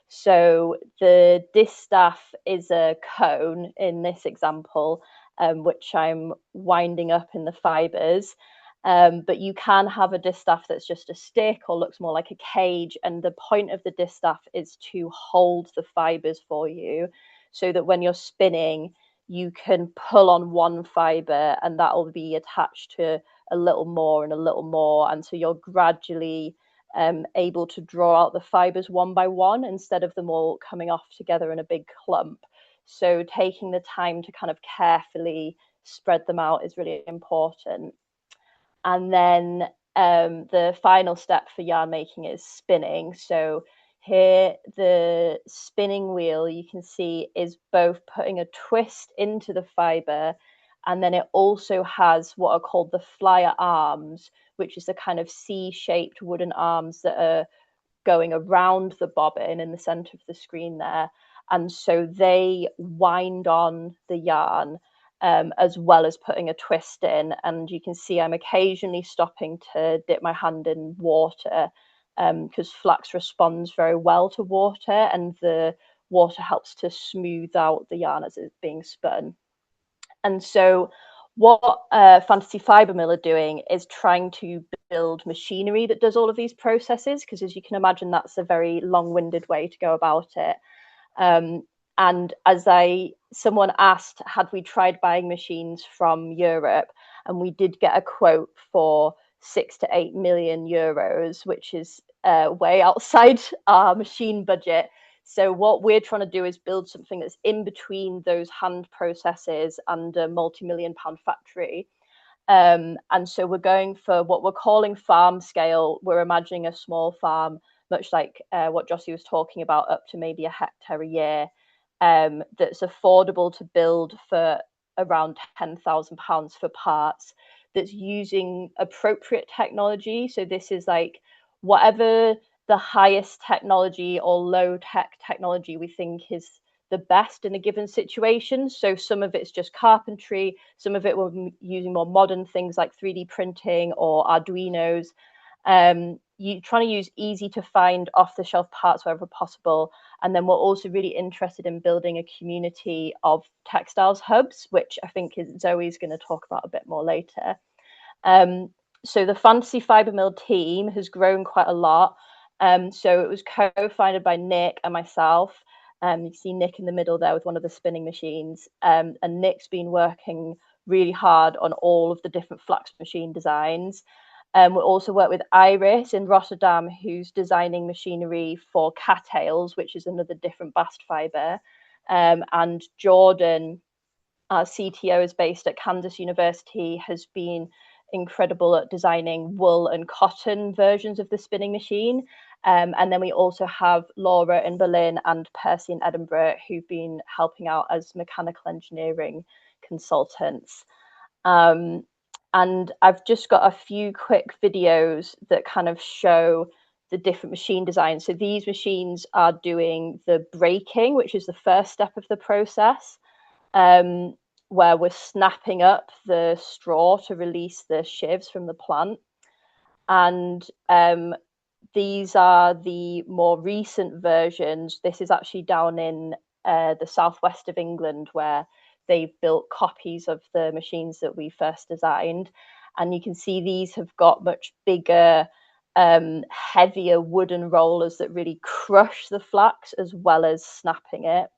So the distaff is a cone in this example, which I'm winding up in the fibers. But you can have a distaff that's just a stick or looks more like a cage. And the point of the distaff is to hold the fibers for you so that when you're spinning, you can pull on one fiber and that will be attached to a little more and a little more. And so you're gradually able to draw out the fibers one by one instead of them all coming off together in a big clump. So taking the time to kind of carefully spread them out is really important. And then the final step for yarn making is spinning. So here, the spinning wheel, you can see, is both putting a twist into the fiber, and then it also has what are called the flyer arms, which is the kind of C-shaped wooden arms that are going around the bobbin in the center of the screen there. And so they wind on the yarn as well as putting a twist in. And you can see I'm occasionally stopping to dip my hand in water because flax responds very well to water, and the water helps to smooth out the yarn as it's being spun. And so what Phantassie Fibre Mill are doing is trying to build machinery that does all of these processes, because as you can imagine, that's a very long-winded way to go about it. And as someone asked, had we tried buying machines from Europe, and we did get a quote for 6 to 8 million euros, which is way outside our machine budget. So what we're trying to do is build something that's in between those hand processes and a multi-million-pound factory. And so we're going for what we're calling farm scale. We're imagining a small farm, much like what Jossie was talking about, up to maybe 1 hectare a year, that's affordable to build for around £10,000 for parts, that's using appropriate technology. So this is like whatever the highest technology or low tech technology we think is the best in a given situation. So some of it's just carpentry, some of it we're using more modern things like 3D printing or Arduinos. You trying to use easy to find off the shelf parts wherever possible. And then we're also really interested in building a community of textiles hubs, which I think Zoe's going to talk about a bit more later. So the Phantassie Fibre Mill team has grown quite a lot. So it was co-founded by Nick and myself. You see Nick in the middle there with one of the spinning machines. And Nick's been working really hard on all of the different flax machine designs. We also work with Iris in Rotterdam, who's designing machinery for cattails, which is another different bast fibre. And Jordan, our CTO, is based at Kansas University, has been incredible at designing wool and cotton versions of the spinning machine. And then we also have Laura in Berlin and Percy in Edinburgh, who've been helping out as mechanical engineering consultants. And I've just got a few quick videos that kind of show the different machine designs. So these machines are doing the breaking, which is the first step of the process, where we're snapping up the straw to release the sheaves from the plant. And these are the more recent versions. This is actually down in the southwest of England, where they've built copies of the machines that we first designed. And you can see these have got much bigger, heavier wooden rollers that really crush the flax as well as snapping it.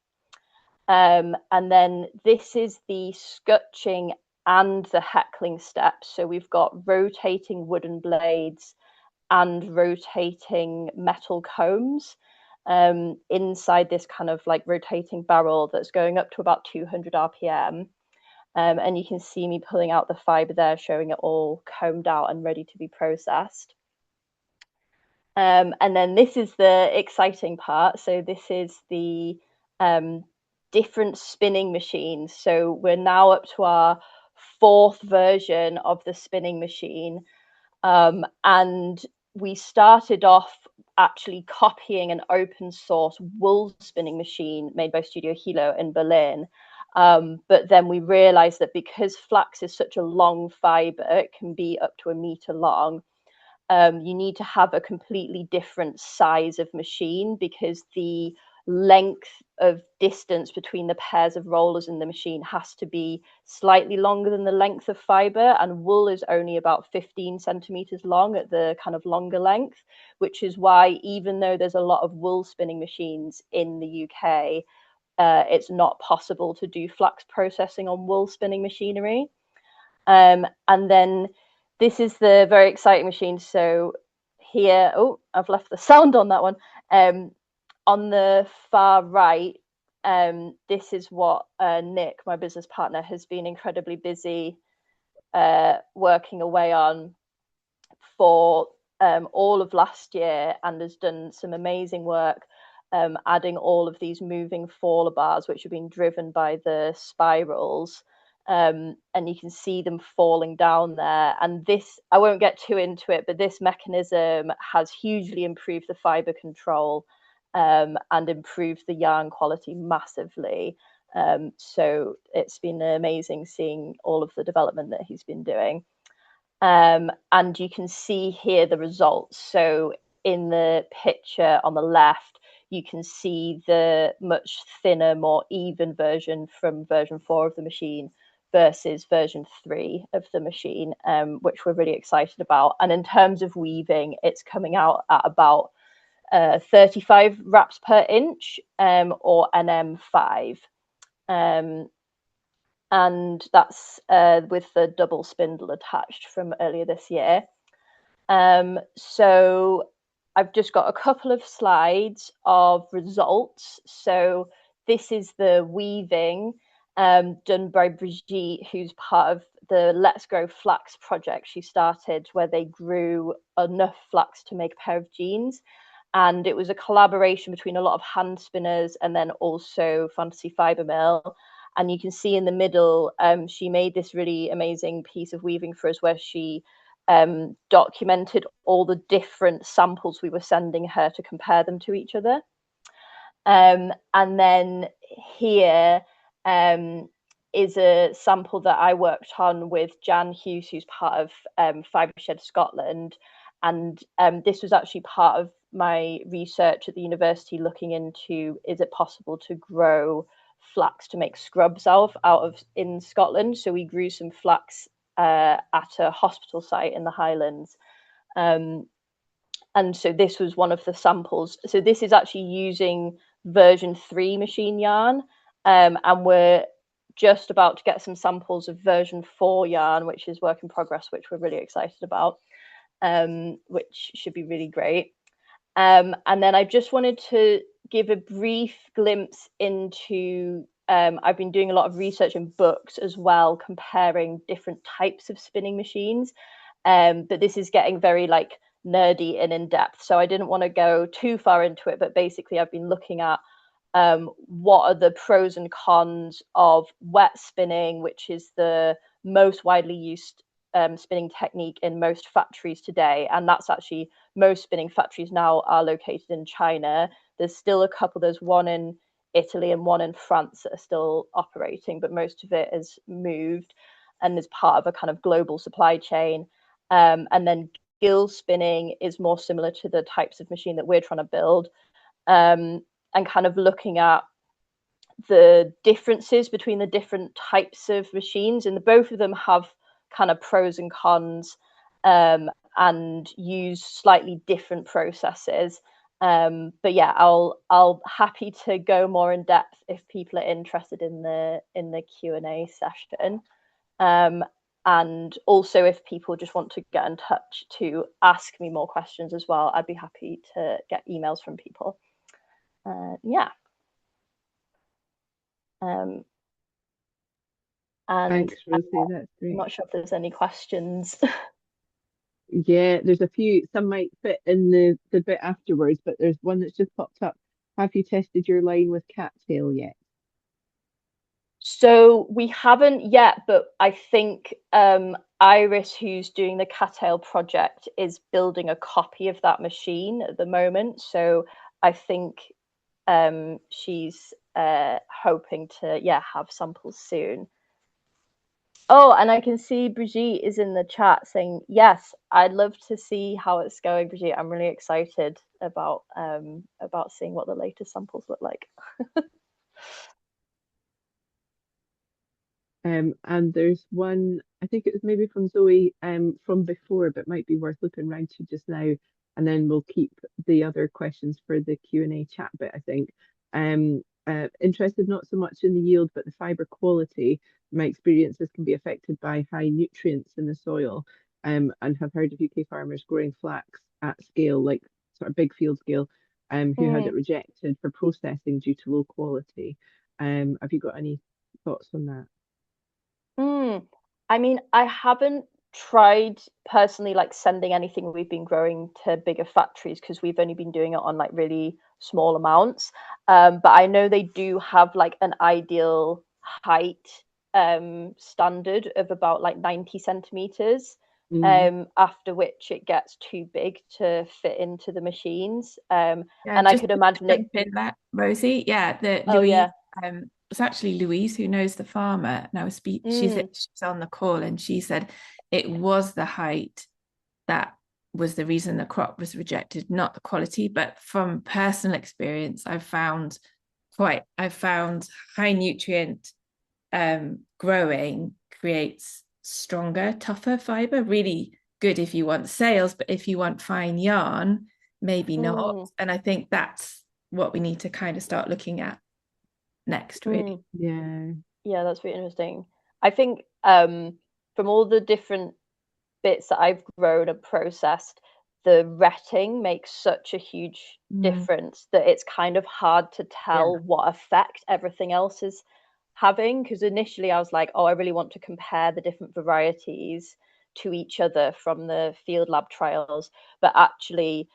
And then this is the scutching and the heckling steps. So we've got rotating wooden blades and rotating metal combs inside this kind of like rotating barrel that's going up to about 200 RPM. And you can see me pulling out the fibre there, showing it all combed out and ready to be processed. And then this is the exciting part. So this is the different spinning machines. So we're now up to our 4th version of the spinning machine. And we started off actually copying an open source wool spinning machine made by Studio Hilo in Berlin. But then we realized that because flax is such a long fiber, it can be up to 1 meter long. You need to have a completely different size of machine, because the length of distance between the pairs of rollers in the machine has to be slightly longer than the length of fiber, and wool is only about 15 centimeters long at the kind of longer length, which is why even though there's a lot of wool spinning machines in the UK, it's not possible to do flax processing on wool spinning machinery. And then this is the very exciting machine. So here, oh, I've left the sound on that one. On the far right, this is what Nick, my business partner, has been incredibly busy working away on for all of last year, and has done some amazing work adding all of these moving faller bars, which have been driven by the spirals. And you can see them falling down there. And this, I won't get too into it, but this mechanism has hugely improved the fiber control and improved the yarn quality massively. So it's been amazing seeing all of the development that he's been doing. And you can see here the results. So in the picture on the left, you can see the much thinner, more even version from version 4 of the machine versus version 3 of the machine, which we're really excited about. And in terms of weaving, it's coming out at about 35 wraps per inch, or NM5. And that's with the double spindle attached from earlier this year. So I've just got a couple of slides of results. So this is the weaving done by Brigitte, who's part of the Let's Grow Flax project she started, where they grew enough flax to make a pair of jeans. And it was a collaboration between a lot of hand spinners and then also Phantassie Fibre Mill. And you can see in the middle, she made this really amazing piece of weaving for us where she documented all the different samples we were sending her to compare them to each other. And then here is a sample that I worked on with Jan Hughes, who's part of Fibre Shed Scotland. And this was actually part of my research at the university, looking into, is it possible to grow flax to make scrubs out of in Scotland? So we grew some flax at a hospital site in the Highlands. And so this was one of the samples. So this is actually using version 3 machine yarn. And we're just about to get some samples of version 4 yarn, which is work in progress, which we're really excited about, which should be really great. And then I just wanted to give a brief glimpse into, I've been doing a lot of research in books as well, comparing different types of spinning machines. But this is getting very like nerdy and in depth, so I didn't want to go too far into it. But basically, I've been looking at what are the pros and cons of wet spinning, which is the most widely used spinning technique in most factories today. And that's actually, most spinning factories now are located in China. There's still a couple, there's one in Italy and one in France that are still operating, but most of it is moved and is part of a kind of global supply chain. And then gill spinning is more similar to the types of machine that we're trying to build, and kind of looking at the differences between the different types of machines. And both of them have kind of pros and cons, and use slightly different processes. But yeah, I'll happy to go more in depth if people are interested in the Q&A session. And also, if people just want to get in touch to ask me more questions as well, I'd be happy to get emails from people. Yeah. And thanks, Rosie. That's great. I'm not sure if there's any questions. Yeah, there's a few. Some might fit in the bit afterwards, but there's one that's just popped up. Have you tested your line with cattail yet? So we haven't yet, but I think Iris, who's doing the cattail project, is building a copy of that machine at the moment. So I think she's hoping to have samples soon. Oh, and I can see Brigitte is in the chat saying, yes, I'd love to see how it's going, Brigitte. I'm really excited about seeing what the latest samples look like. And there's one, I think it was maybe from Zoe from before, but might be worth looking around to just now. And then we'll keep the other questions for the Q&A chat bit, I think. Interested not so much in the yield, but the fibre quality. My experiences can be affected by high nutrients in the soil, and have heard of UK farmers growing flax at scale, like sort of big field scale, who had it rejected for processing due to low quality. Have you got any thoughts on that? I mean, I haven't tried personally like sending anything we've been growing to bigger factories, because we've only been doing it on like really small amounts. But I know they do have like an ideal height standard of about like 90 centimeters, after which it gets too big to fit into the machines. And I could imagine it. In that, Rosie, it's actually Louise who knows the farmer. And I was she's on the call, and she said it was the height that was the reason the crop was rejected, not the quality. But from personal experience, I've found high nutrient growing creates stronger, tougher fibre. Really good if you want sales, but if you want fine yarn, maybe not. And I think that's what we need to kind of start looking at next, really. Yeah, that's really interesting. I think from all the different bits that I've grown and processed, the retting makes such a huge difference that it's kind of hard to tell what effect everything else is having, because initially I was like, oh, I really want to compare the different varieties to each other from the field lab trials, but actually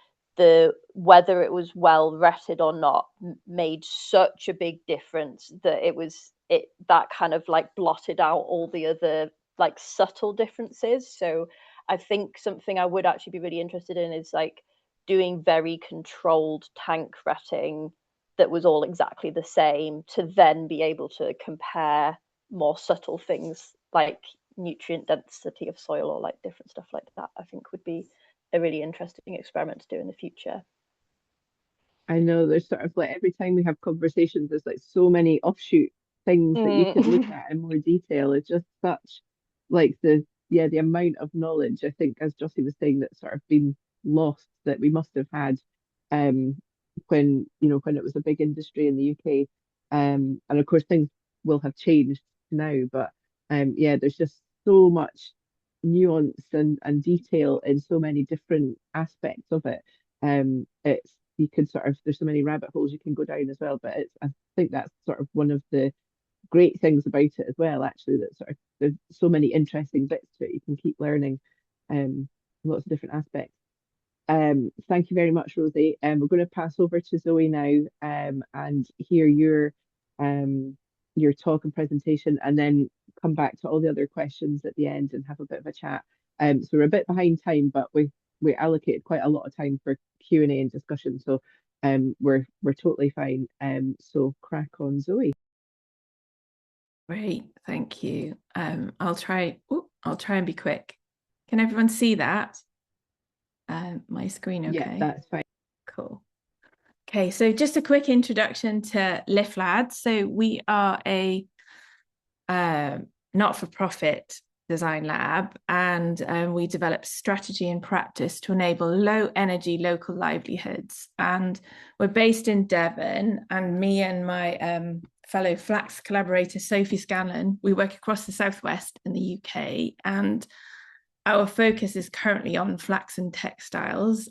whether it was well retted or not made such a big difference that that kind of like blotted out all the other like subtle differences. So I think something I would actually be really interested in is like doing very controlled tank retting that was all exactly the same, to then be able to compare more subtle things like nutrient density of soil or like different stuff like that. I think would be a really interesting experiment to do in the future. I know there's sort of like every time we have conversations, there's like so many offshoot things that you could look at in more detail. It's just such like the amount of knowledge, I think, as Jossie was saying, that's sort of been lost that we must have had when when it was a big industry in the UK. And of course things will have changed now, but yeah, there's just so much nuance and detail in so many different aspects of it. It's you could sort of there's so many rabbit holes you can go down as well, but I think that's sort of one of the great things about it as well, actually, that sort of there's so many interesting bits to it. You can keep learning lots of different aspects. Thank you very much, Rosie. We're going to pass over to Zoe now and hear your talk and presentation, and then come back to all the other questions at the end and have a bit of a chat. So we're a bit behind time, but we allocated quite a lot of time for Q&A and discussion, so we're totally fine. So crack on, Zoe. Great, thank you. I'll try and be quick. Can everyone see that? My screen, okay? Yeah, that's fine. Cool. Okay, so just a quick introduction to LiftLads. So we are a not-for-profit design lab, and we develop strategy and practice to enable low-energy local livelihoods. And we're based in Devon, and me and my fellow flax collaborator, Sophie Scanlon, we work across the Southwest in the UK, and our focus is currently on flax and textiles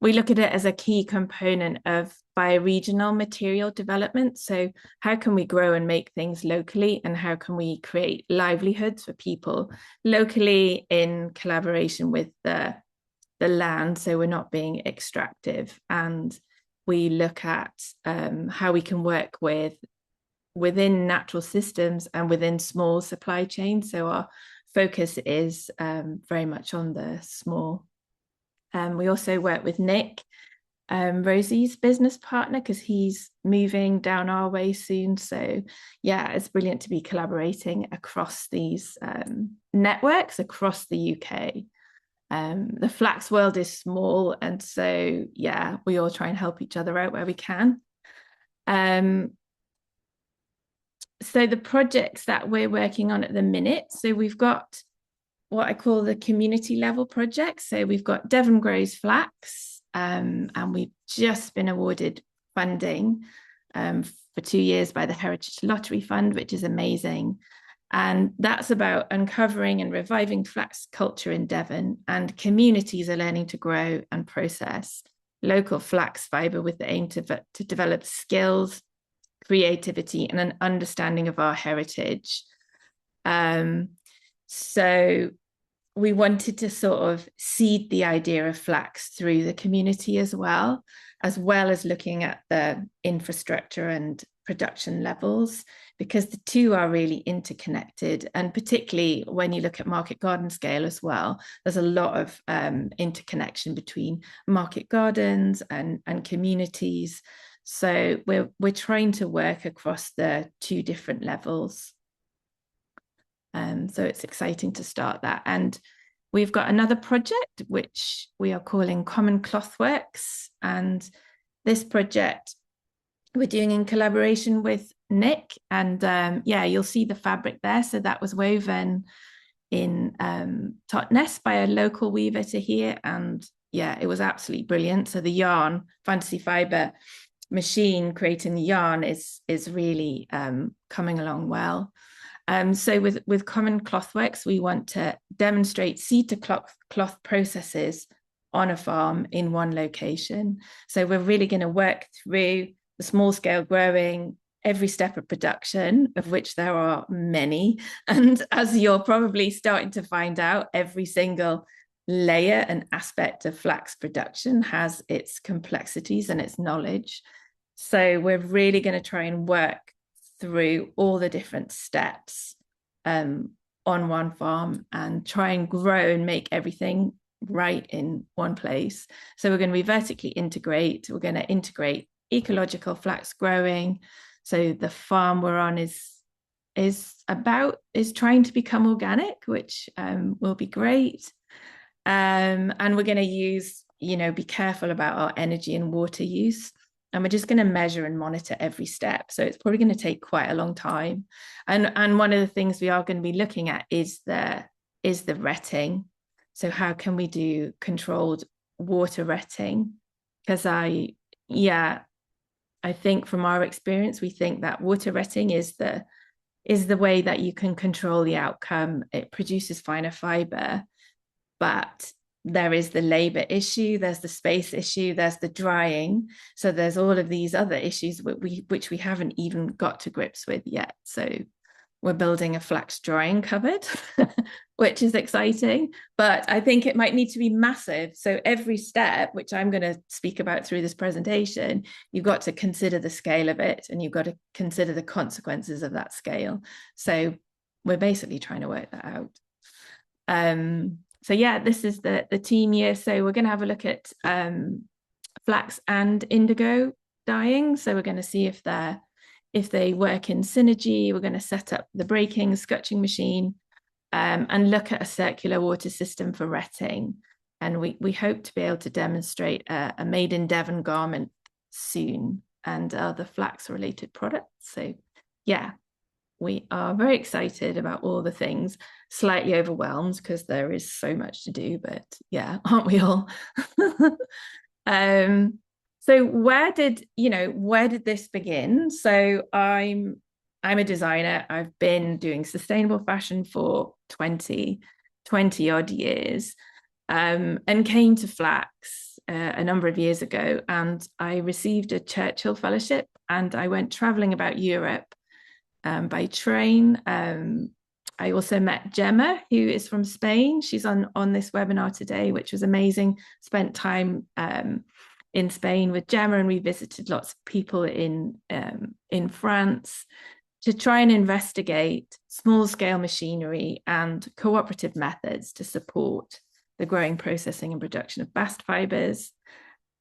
we look at it as a key component of bioregional material development. So how can we grow and make things locally, and how can we create livelihoods for people locally in collaboration with the land, so we're not being extractive. And we look at how we can work within natural systems and within small supply chains. So our focus is very much on the small. We also work with Nick, Rosie's business partner, because he's moving down our way soon. So yeah, it's brilliant to be collaborating across these networks across the UK. The flax world is small, and so yeah, we all try and help each other out where we can. So the projects that we're working on at the minute, so we've got what I call the community level projects. So we've got Devon Grows Flax, and we've just been awarded funding for 2 years by the Heritage Lottery Fund, which is amazing. And that's about uncovering and reviving flax culture in Devon, and communities are learning to grow and process local flax fibre with the aim to develop skills, creativity, and an understanding of our heritage. So we wanted to sort of seed the idea of flax through the community as well as looking at the infrastructure and production levels, because the two are really interconnected. And particularly when you look at market garden scale as well, there's a lot of interconnection between market gardens and communities. So we're trying to work across the two different levels. So it's exciting to start that. And we've got another project which we are calling Common Clothworks. And this project we're doing in collaboration with Nick. And yeah, you'll see the fabric there. So that was woven in Totnes by a local weaver to here. And yeah, it was absolutely brilliant. So the yarn, Phantassie fibre machine creating the yarn is really coming along well. So with Common Clothworks, we want to demonstrate seed to cloth processes on a farm in one location. So we're really going to work through the small scale growing, every step of production, of which there are many. And as you're probably starting to find out, every single layer and aspect of flax production has its complexities and its knowledge. So we're really going to try and work through all the different steps on one farm and try and grow and make everything right in one place. So we're going to be vertically integrate. We're going to integrate ecological flax growing. So the farm we're on is trying to become organic, which will be great. And we're going to use, be careful about our energy and water use. And we're just going to measure and monitor every step. So it's probably going to take quite a long time. And one of the things we are going to be looking at is the retting. So how can we do controlled water retting? Because I think from our experience, we think that water retting is the way that you can control the outcome. It produces finer fiber, but there is the labor issue, there's the space issue, there's the drying. So there's all of these other issues which we haven't even got to grips with yet. So we're building a flax drying cupboard, which is exciting, but I think it might need to be massive. So every step, which I'm going to speak about through this presentation, you've got to consider the scale of it, and you've got to consider the consequences of that scale. So we're basically trying to work that out. So yeah, this is the team year. So we're going to have a look at flax and indigo dyeing. So we're going to see if they work in synergy. We're going to set up the breaking, scutching machine, and look at a circular water system for retting. And we hope to be able to demonstrate a made in Devon garment soon, and other flax related products. So yeah, we are very excited about all the things, slightly overwhelmed because there is so much to do, but yeah, aren't we all? So where did this begin? So I'm a designer. I've been doing sustainable fashion for 20 odd years, and came to flax a number of years ago, and I received a Churchill Fellowship, and I went traveling about Europe by train. I also met Gemma, who is from Spain. She's on this webinar today, which was amazing. Spent time in Spain with Gemma, and we visited lots of people in France to try and investigate small-scale machinery and cooperative methods to support the growing, processing and production of bast fibres.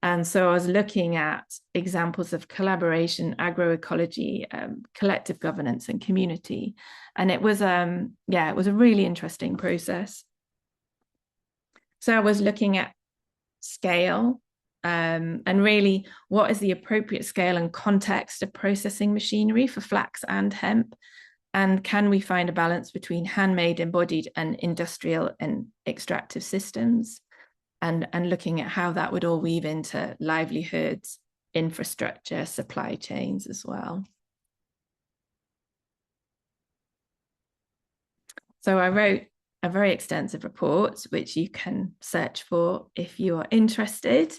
And so I was looking at examples of collaboration, agroecology, collective governance and community. And it was a really interesting process. So I was looking at scale, and really what is the appropriate scale and context of processing machinery for flax and hemp? And can we find a balance between handmade, embodied and industrial and extractive systems? And looking at how that would all weave into livelihoods, infrastructure, supply chains as well. So I wrote a very extensive report, which you can search for if you are interested,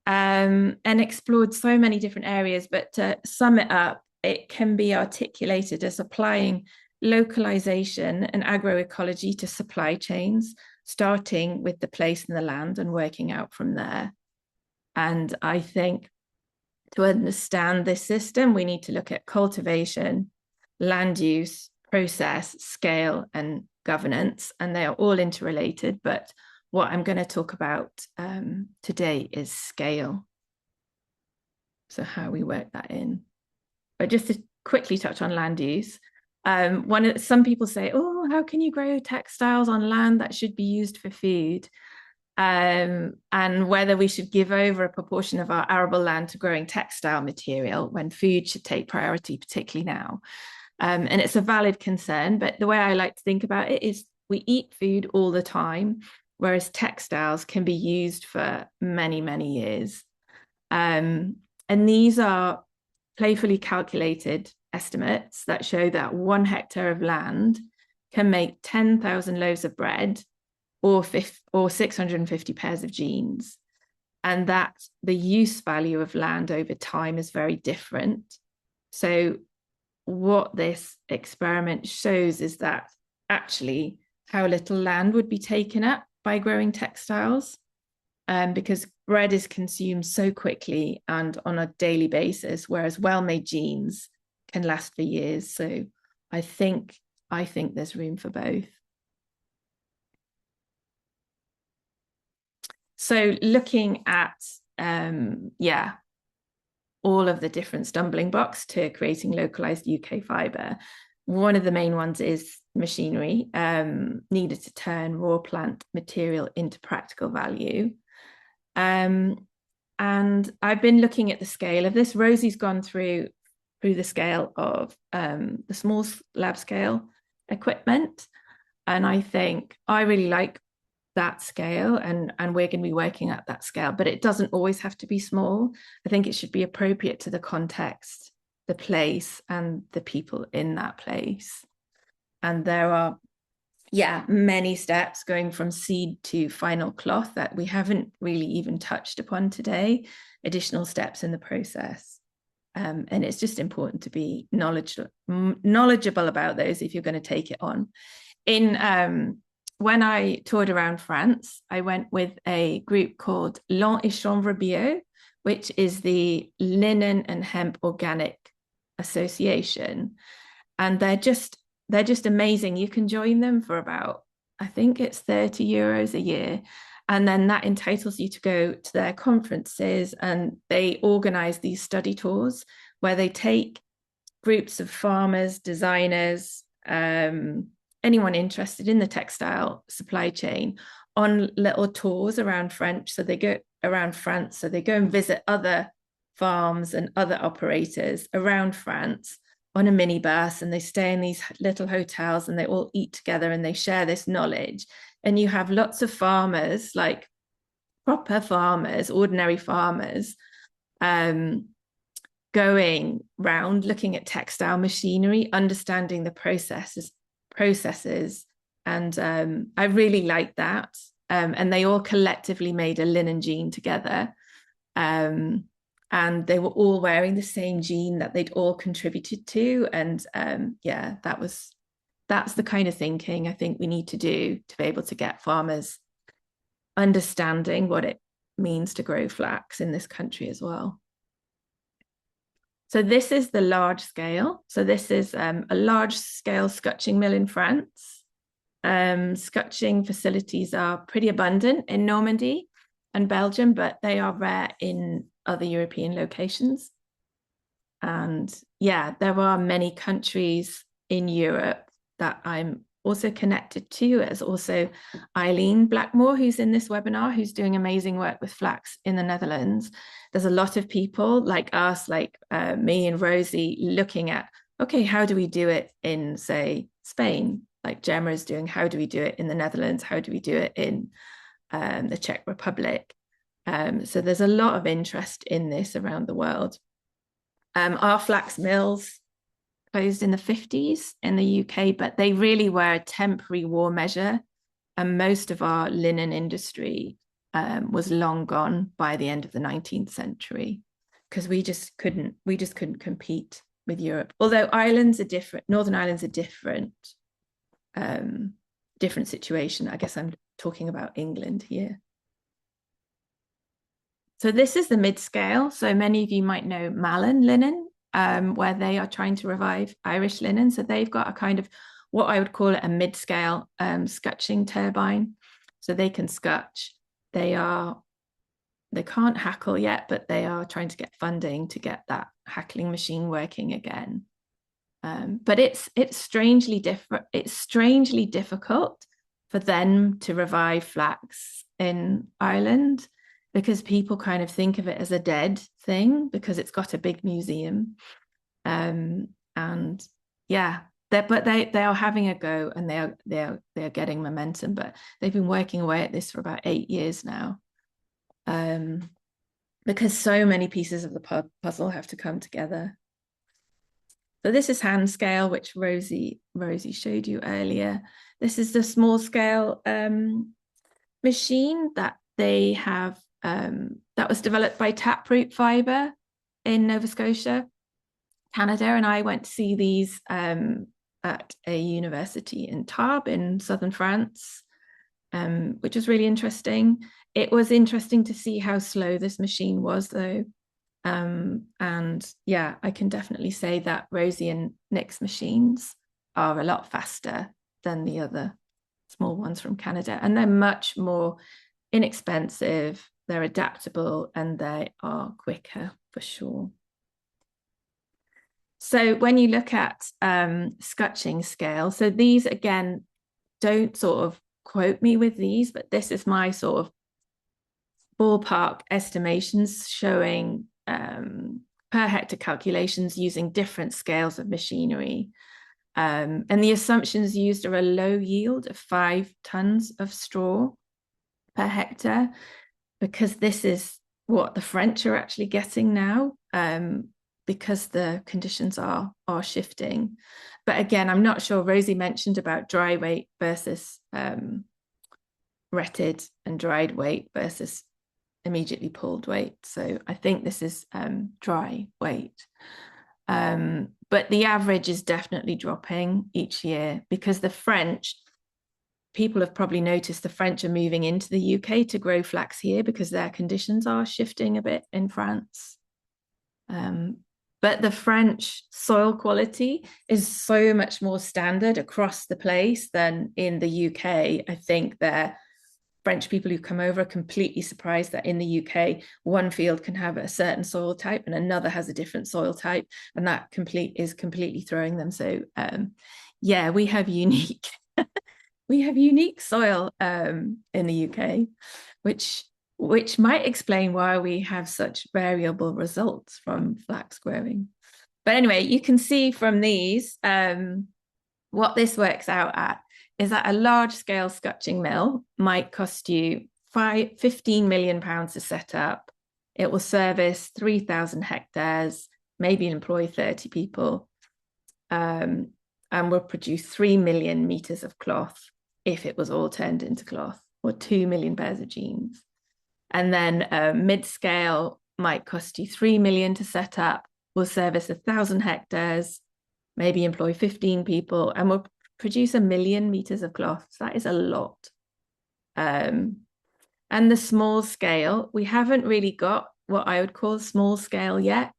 and explored so many different areas. But to sum it up, it can be articulated as applying localization and agroecology to supply chains, starting with the place and the land and working out from there. And I think to understand this system, we need to look at cultivation, land use, process, scale, and governance, and they are all interrelated. But what I'm going to talk about today is scale. So how we work that in. But just to quickly touch on land use, some people say, oh, how can you grow textiles on land that should be used for food? And whether we should give over a proportion of our arable land to growing textile material when food should take priority, particularly now. And it's a valid concern, but the way I like to think about it is we eat food all the time, whereas textiles can be used for many, many years. And these are playfully calculated estimates that show that 1 hectare of land can make 10,000 loaves of bread or 650 pairs of jeans, and that the use value of land over time is very different. So what this experiment shows is that actually how little land would be taken up by growing textiles, because bread is consumed so quickly and on a daily basis, whereas well-made jeans can last for years. So I think there's room for both. So looking at all of the different stumbling blocks to creating localized UK fibre, one of the main ones is machinery needed to turn raw plant material into practical value. And I've been looking at the scale of this. Rosie's gone through the scale of the small lab scale equipment, and I think I really like that scale, and we're going to be working at that scale, but it doesn't always have to be small. I think it should be appropriate to the context, the place, and the people in that place. And there are many steps going from seed to final cloth that we haven't really even touched upon today, additional steps in the process. And it's just important to be knowledgeable about those if you're going to take it on. When I toured around France, I went with a group called Lin et Chanvre Bio, which is the Linen and Hemp Organic Association. And they're just amazing. You can join them for about, I think it's €30 a year. And then that entitles you to go to their conferences, and they organize these study tours where they take groups of farmers, designers, anyone interested in the textile supply chain on little tours around France. So they go around France. So they go and visit other farms and other operators around France on a minibus, and they stay in these little hotels, and they all eat together and they share this knowledge. And you have lots of farmers, like proper farmers, ordinary farmers, going round looking at textile machinery, understanding the processes, and I really like that. And they all collectively made a linen jean together, and they were all wearing the same jean that they'd all contributed to. And that's the kind of thinking I think we need to do to be able to get farmers understanding what it means to grow flax in this country as well. So this is the large scale. So this is a large scale scutching mill in France. Scutching facilities are pretty abundant in Normandy and Belgium, but they are rare in other European locations. And there are many countries in Europe that I'm also connected to, as also Eileen Blackmore, who's in this webinar, who's doing amazing work with flax in the Netherlands. There's a lot of people like us, like me and Rosie, looking at, okay, how do we do it in, say, Spain? Like Gemma is doing, how do we do it in the Netherlands? How do we do it in the Czech Republic? So there's a lot of interest in this around the world. Our flax mills closed in the 50s in the UK, but they really were a temporary war measure. And most of our linen industry was long gone by the end of the 19th century, because we just couldn't compete with Europe. Although Northern Ireland's a different situation. I guess I'm talking about England here. So this is the mid-scale. So many of you might know Malin Linen, where they are trying to revive Irish linen. So they've got a kind of what I would call it a mid-scale scutching turbine. So they can scutch. They can't hackle yet, but they are trying to get funding to get that hackling machine working again. But it's strangely different. It's strangely difficult for them to revive flax in Ireland, because people kind of think of it as a dead thing because it's got a big museum. But they are having a go, and they are getting momentum, but they've been working away at this for about 8 years now, because so many pieces of the puzzle have to come together. So this is hand scale, which Rosie showed you earlier. This is the small scale machine that they have, that was developed by Taproot Fibre in Nova Scotia. Canada, and I went to see these at a university in Tarbes in southern France, which was really interesting. It was interesting to see how slow this machine was, though. And yeah, I can definitely say that Rosie and Nick's machines are a lot faster than the other small ones from Canada, and they're much more inexpensive, they're adaptable, and they are quicker for sure. So when you look at scutching scale, so these, again, don't sort of quote me with these, but this is my sort of ballpark estimations showing per hectare calculations using different scales of machinery. And the assumptions used are a low yield of 5 tons of straw per hectare, because this is what the French are actually getting now, because the conditions are shifting. But again, I'm not sure. Rosie mentioned about dry weight versus retted and dried weight versus immediately pulled weight. So I think this is dry weight. But the average is definitely dropping each year, because the French, people have probably noticed the French are moving into the UK to grow flax here because their conditions are shifting a bit in France. But the French soil quality is so much more standard across the place than in the UK. I think they're French people who come over are completely surprised that in the UK, one field can have a certain soil type and another has a different soil type, and that is completely throwing them. So yeah, we have unique soil in the UK, which might explain why we have such variable results from flax growing. But anyway, you can see from these what this works out at is that a large-scale scutching mill might cost you £15 million to set up. It will service 3,000 hectares, maybe employ 30 people, and will produce 3 million meters of cloth if it was all turned into cloth, or 2 million pairs of jeans. And then mid-scale might cost you 3 million to set up, will service 1,000 hectares, maybe employ 15 people, and will produce 1 million meters of cloth. So that is a lot. And the small scale, we haven't really got what I would call small scale yet,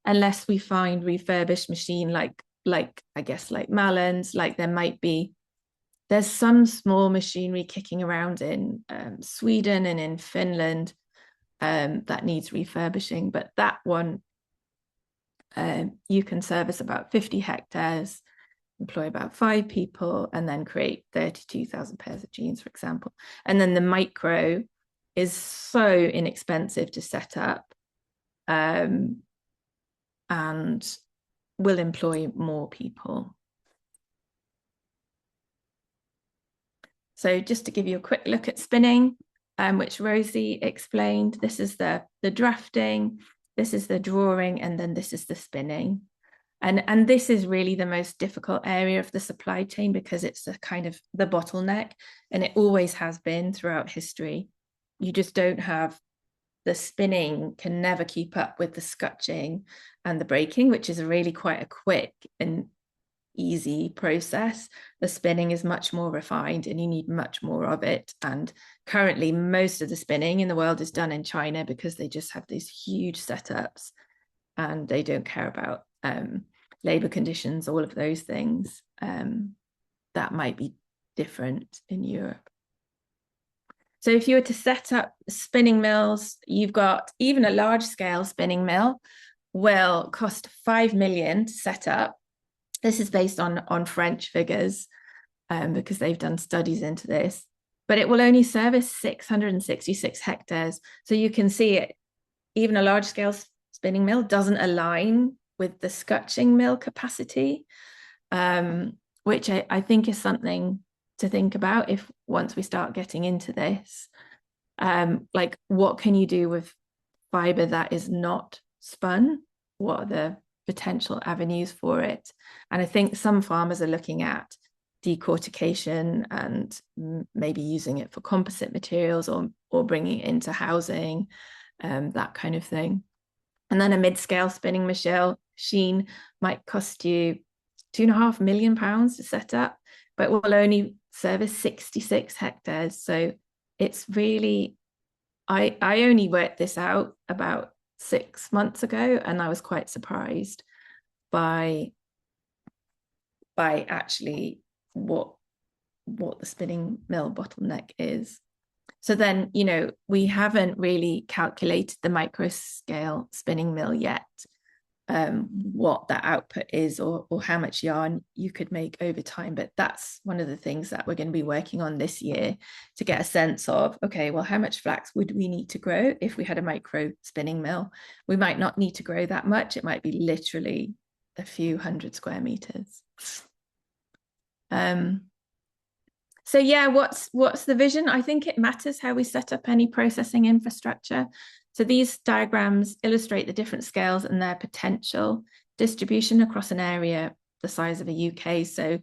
unless we find refurbished machine like I guess like Malins, like there's some small machinery kicking around in Sweden and in Finland that needs refurbishing, but that one you can service about 50 hectares, employ about 5 people, and then create 32,000 pairs of jeans, for example. And then the micro is so inexpensive to set up, and will employ more people. So just to give you a quick look at spinning, which Rosie explained, this is the drafting, this is the drawing, and then this is the spinning. And this is really the most difficult area of the supply chain, because it's the kind of the bottleneck, and it always has been throughout history. You just don't have, the spinning can never keep up with the scutching and the breaking, which is really quite a quick and easy process. The spinning is much more refined and you need much more of it. And currently most of the spinning in the world is done in China, because they just have these huge setups and they don't care about labor conditions, all of those things. That might be different in Europe. So if you were to set up spinning mills, you've got, even a large scale spinning mill will cost 5 million to set up. This is based on French figures, because they've done studies into this, but it will only service 666 hectares. So you can see it, even a large scale spinning mill doesn't align with the scutching mill capacity, which I think is something to think about if once we start getting into this. Like, what can you do with fibre that is not spun? What are the potential avenues for it? And I think some farmers are looking at decortication and maybe using it for composite materials, or bringing it into housing, that kind of thing. And then a mid-scale spinning machine machine might cost you £2.5 million to set up, but will only service 66 hectares. So it's really, I only worked this out about 6 months ago, and I was quite surprised by actually what the spinning mill bottleneck is. So then, you know, we haven't really calculated the micro scale spinning mill yet, what that output is, or how much yarn you could make over time. But that's one of the things that we're going to be working on this year, to get a sense of, okay, well, how much flax would we need to grow if we had a micro spinning mill? We might not need to grow that much. It might be literally a few hundred square meters. So yeah, what's the vision? I think it matters how we set up any processing infrastructure. So these diagrams illustrate the different scales and their potential distribution across an area the size of a UK. So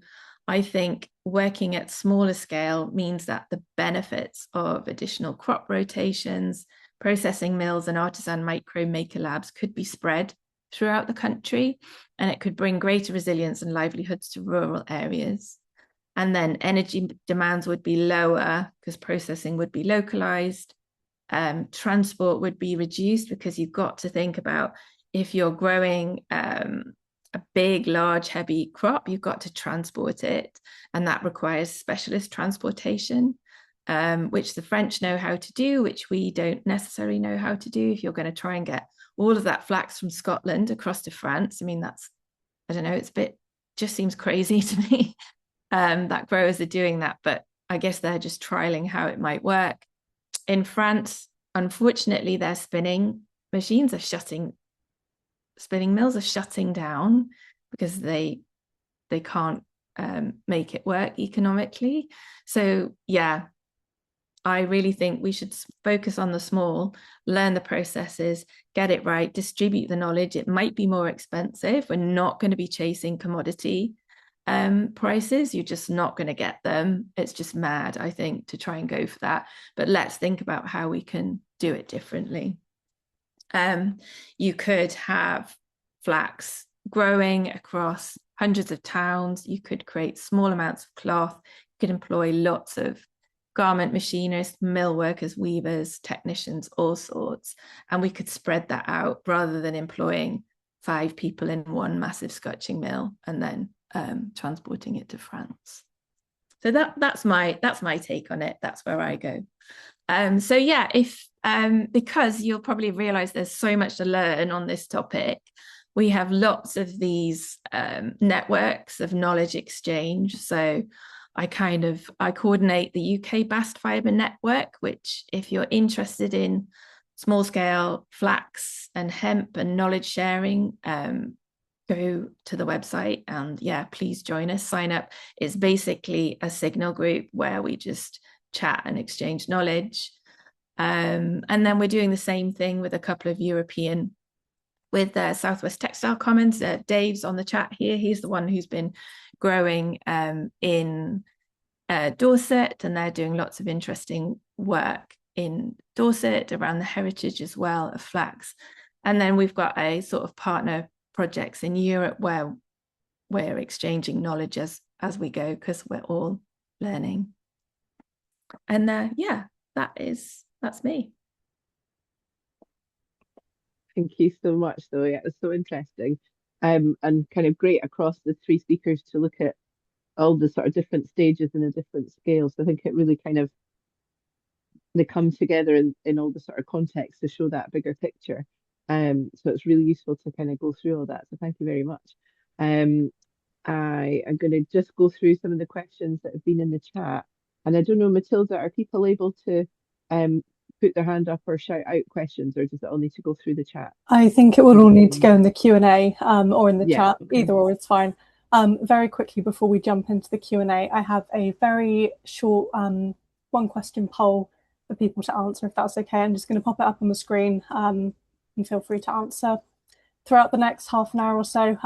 I think working at smaller scale means that the benefits of additional crop rotations, processing mills, and artisan micro maker labs could be spread throughout the country, and it could bring greater resilience and livelihoods to rural areas. And then energy demands would be lower because processing would be localized. Transport would be reduced, because you've got to think about, if you're growing a big, large, heavy crop, you've got to transport it. And that requires specialist transportation, which the French know how to do, which we don't necessarily know how to do. If you're going to try and get all of that flax from Scotland across to France, I mean, that's, I don't know, it's a bit, just seems crazy to me. That growers are doing that, but I guess they're just trialing how it might work. In France, unfortunately, their spinning mills are shutting down because they can't make it work economically. So yeah, I really think we should focus on the small, learn the processes, get it right, distribute the knowledge. It might be more expensive. We're not going to be chasing commodity prices. You're just not going to get them. It's just mad, I think, to try and go for that. But let's think about how we can do it differently. You could have flax growing across hundreds of towns. You could create small amounts of cloth. You could employ lots of garment machinists, mill workers, weavers, technicians, all sorts. And we could spread that out rather than employing 5 people in one massive scotching mill and then transporting it to France. So that's my take on it. That's where I go. So yeah, because you'll probably realize there's so much to learn on this topic, we have lots of these networks of knowledge exchange. So I coordinate the UK Bast Fibre Network, which, if you're interested in small scale flax and hemp and knowledge sharing, go to the website and yeah, please join us, sign up. It's basically a signal group where we just chat and exchange knowledge. And then we're doing the same thing with a couple of European, with Southwest Textile Commons. Dave's on the chat here. He's the one who's been growing in Dorset, and they're doing lots of interesting work in Dorset around the heritage as well of flax. And then we've got a sort of partner projects in Europe where we're exchanging knowledge as we go, because we're all learning. And yeah, that's me. Thank you so much, Zoe. It was so interesting, and kind of great across the 3 speakers to look at all the sort of different stages and the different scales. I think it really kind of, they come together in all the sort of context to show that bigger picture. So it's really useful to kind of go through all that. So thank you very much. I am going to just go through some of the questions that have been in the chat. And I don't know, Matilda, are people able to put their hand up or shout out questions, or does it all need to go through the chat? I think it will all need to go in the Q&A or in the chat. Okay. Either or, it's fine. Very quickly, before we jump into the Q&A, I have a very short 1-question poll for people to answer, if that's okay. I'm just going to pop it up on the screen, and feel free to answer throughout the next half an hour or so.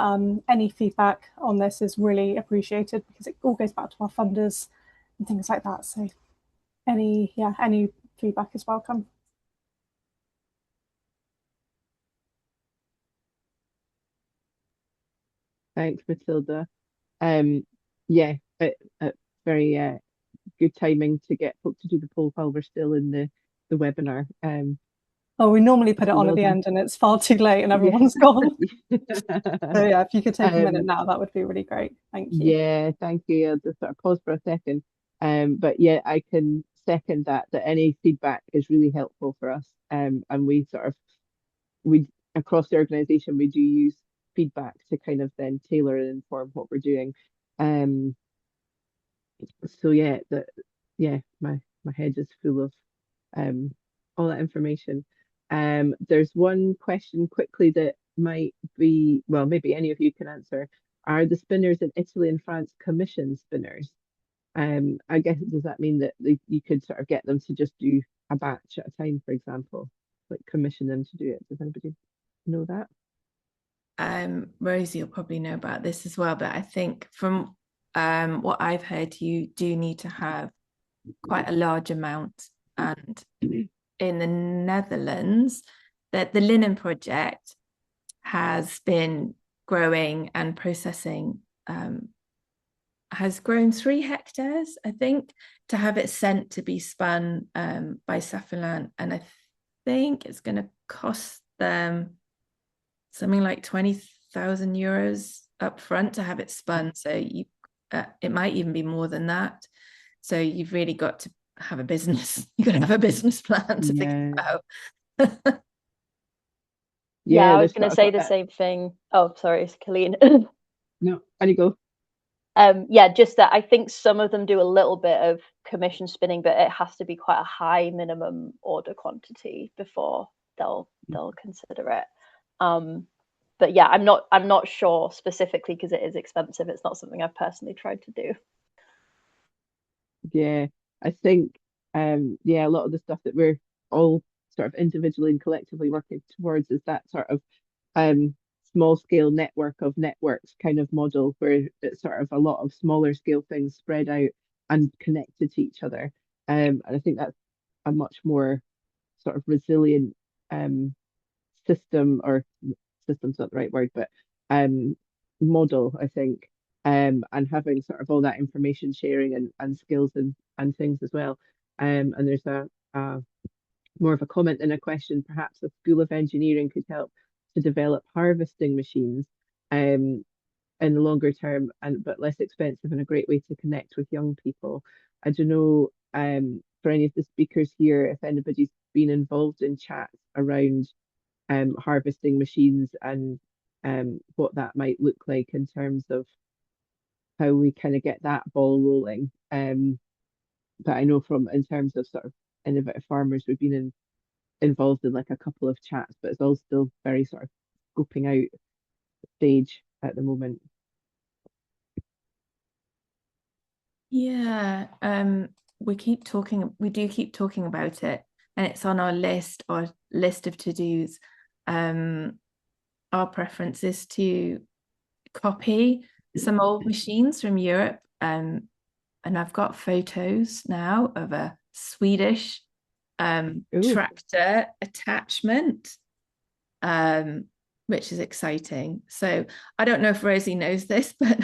Any feedback on this is really appreciated, because it all goes back to our funders and things like that. So any feedback is welcome. Thanks, Matilda. Yeah, very good timing to get folk to do the poll while we're still in the webinar. Oh, we normally put it so on well at the done. end and it's far too late and everyone's gone. So yeah, if you could take a minute now, that would be really great. Thank you. Yeah, thank you. I'll just sort of pause for a second. But yeah, I can second that any feedback is really helpful for us. And we across the organization we do use feedback to kind of then tailor and inform what we're doing. So yeah, my head is full of all that information. There's one question quickly that might be, well, maybe any of you can answer. Are the spinners in Italy and France commission spinners? I guess, does that mean that you could sort of get them to just do a batch at a time, for example, like commission them to do it? Does anybody know that? Rosie will probably know about this as well, but I think from what I've heard, you do need to have quite a large amount. And in the Netherlands, that the linen project has been growing and processing, has grown 3 hectares, I think, to have it sent to be spun by Safilan. And I think it's going to cost them something like 20,000 euros up front to have it spun. So it might even be more than that. So you've really got to have a business. You've got to have a business plan to think about. Yeah, I was going to say the same thing. Oh, sorry, Colleen. No, on you go. Yeah, just that I think some of them do a little bit of commission spinning, but it has to be quite a high minimum order quantity before they'll consider it. But yeah, I'm not sure specifically because it is expensive. It's not something I've personally tried to do. Yeah, I think a lot of the stuff that we're all sort of individually and collectively working towards is that sort of small scale network of networks kind of model where it's sort of a lot of smaller scale things spread out and connected to each other. And I think that's a much more sort of resilient system, or system's not the right word, but model, I think. And having sort of all that information sharing and skills and things as well. And there's a more of a comment than a question. Perhaps a School of Engineering could help to develop harvesting machines in the longer term, but less expensive and a great way to connect with young people. I don't know for any of the speakers here if anybody's been involved in chats around harvesting machines and what that might look like in terms of how we kind of get that ball rolling. But I know from in terms of sort of innovative farmers, we've been involved in like a couple of chats, but it's all still very sort of scoping out stage at the moment. Yeah, we do keep talking about it, and it's on our list of to-dos. Our preference is to copy some old machines from Europe, and I've got photos now of a Swedish tractor attachment, which is exciting. So I don't know if Rosie knows this, but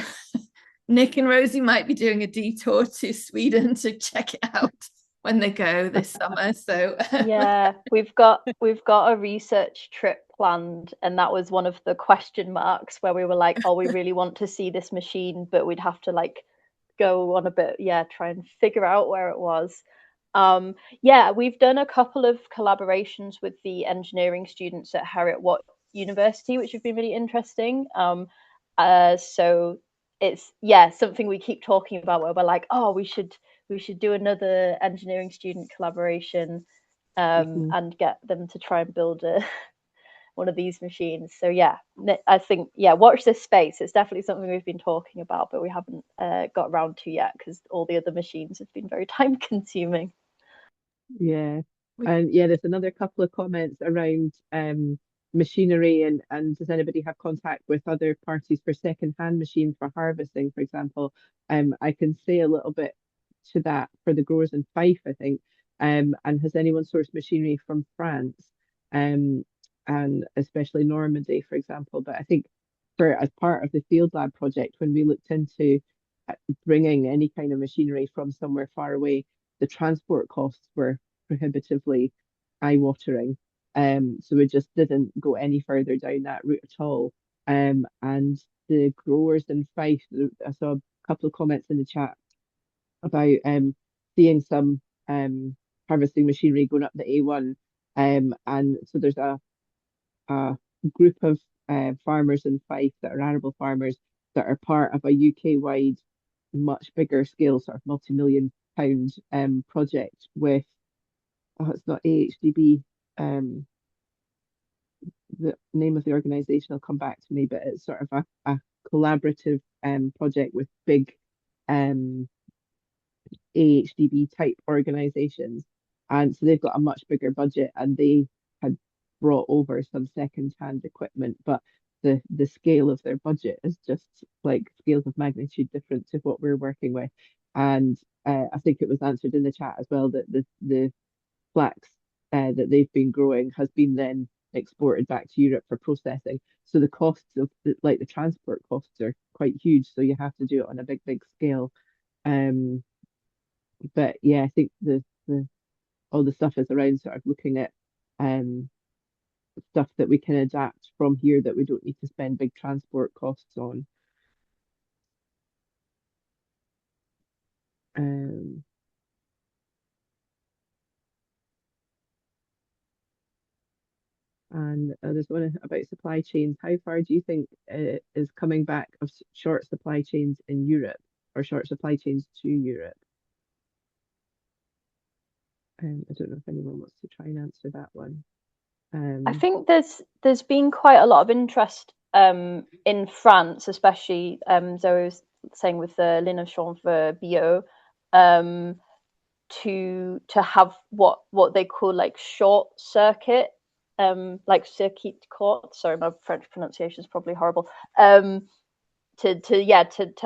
Nick and Rosie might be doing a detour to Sweden to check it out when they go this summer. So yeah, we've got a research trip planned, and that was one of the question marks where we were like, oh, we really want to see this machine, but we'd have to like go on a bit, try and figure out where it was. We've done a couple of collaborations with the engineering students at Heriot-Watt University, which have been really interesting. So it's something we keep talking about where we're like, oh, we should do another engineering student collaboration and get them to try and build one of these machines. So I think watch this space. It's definitely something we've been talking about, but we haven't got around to yet because all the other machines have been very time consuming. Yeah, and there's another couple of comments around machinery and does anybody have contact with other parties for second-hand machines for harvesting, for example? I can say a little bit to that for the growers in Fife, I think. And has anyone sourced machinery from France? And especially Normandy, for example. But I think for as part of the field lab project, when we looked into bringing any kind of machinery from somewhere far away, the transport costs were prohibitively eye-watering. So we just didn't go any further down that route at all. And the growers in Fife, I saw a couple of comments in the chat about seeing some harvesting machinery going up the A1. And so there's a group of farmers in Fife that are arable farmers that are part of a UK-wide, much bigger scale, sort of multi-million pound project with, oh, it's not AHDB, the name of the organisation will come back to me, but it's sort of a collaborative project with big AHDB type organisations. And so they've got a much bigger budget, and they had brought over some second-hand equipment, but the scale of their budget is just like scales of magnitude different to what we're working with. And I think it was answered in the chat as well that the flax that they've been growing has been then exported back to Europe for processing. So the costs of the transport costs are quite huge. So you have to do it on a big scale. But yeah, I think the all the stuff is around sort of looking at stuff that we can adapt from here that we don't need to spend big transport costs on. And there's one about supply chains. How far do you think is coming back of short supply chains in Europe, or short supply chains to Europe? I don't know if anyone wants to try and answer that one. I think there's been quite a lot of interest in France, especially Zoe was saying with the linen chanvre bio, to have what they call like short circuit, like circuit court. Sorry, my French pronunciation is probably horrible. To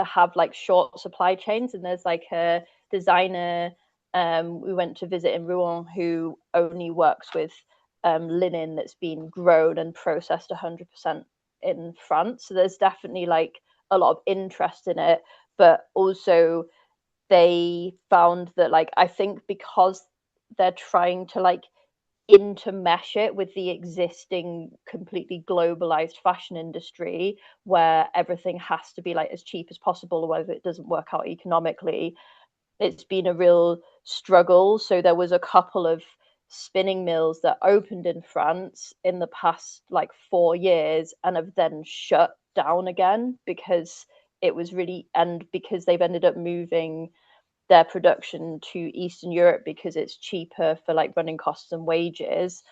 have like short supply chains, and there's like a designer we went to visit in Rouen who only works with linen that's been grown and processed 100% in France. So there's definitely like a lot of interest in it, but also they found that, like, I think because they're trying to like intermesh it with the existing completely globalized fashion industry where everything has to be like as cheap as possible, or whether it doesn't work out economically, it's been a real struggle. So there was a couple of spinning mills that opened in France in the past like 4 years and have then shut down again because it was really, and because they've ended up moving their production to Eastern Europe because it's cheaper for like running costs and wages.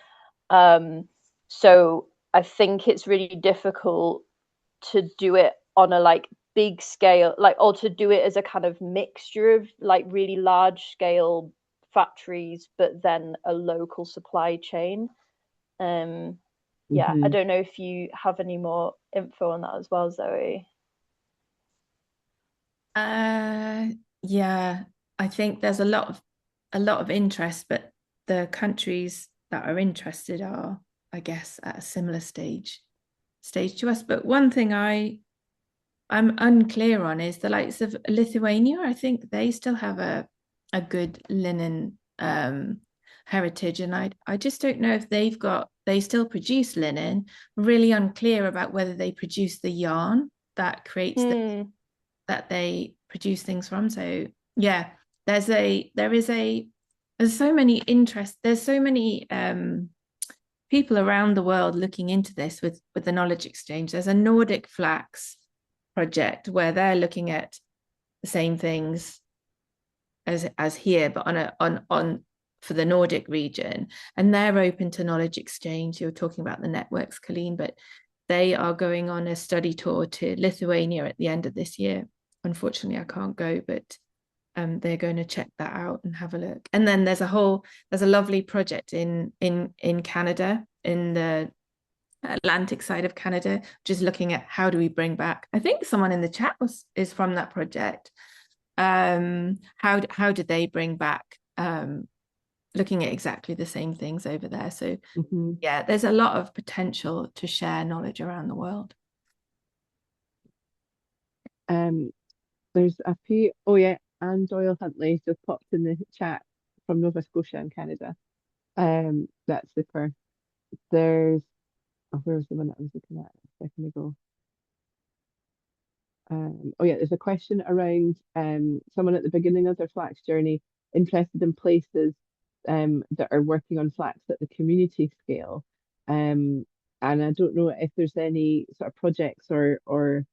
So I think it's really difficult to do it on a like big scale, like, or to do it as a kind of mixture of like really large scale factories but then a local supply chain. I don't know if you have any more info on that as well, Zoe. Yeah, I think there's a lot of interest, but the countries that are interested are, I guess, at a similar stage to us. But one thing I'm unclear on is the likes of Lithuania. I think they still have a good linen heritage, and I just don't know if they still produce linen. I'm really unclear about whether they produce the yarn that creates that they produce things from. So yeah, there's so many interest. There's so many people around the world looking into this with the knowledge exchange. There's a Nordic Flax project where they're looking at the same things as here, but on for the Nordic region, and they're open to knowledge exchange. You're talking about the networks, Colleen, but they are going on a study tour to Lithuania at the end of this year. Unfortunately, I can't go, but they're going to check that out and have a look. And then there's a lovely project in Canada, in the Atlantic side of Canada, just looking at how do we bring back. I think someone in the chat is from that project. How did they bring back? Looking at exactly the same things over there. So yeah, there's a lot of potential to share knowledge around the world. There's a few. Oh yeah, Anne Doyle Huntley just popped in the chat from Nova Scotia in Canada. That's super. There's where's the one that I was looking at a second ago? Oh yeah, there's a question around someone at the beginning of their flax journey interested in places that are working on flax at the community scale. And I don't know if there's any sort of projects or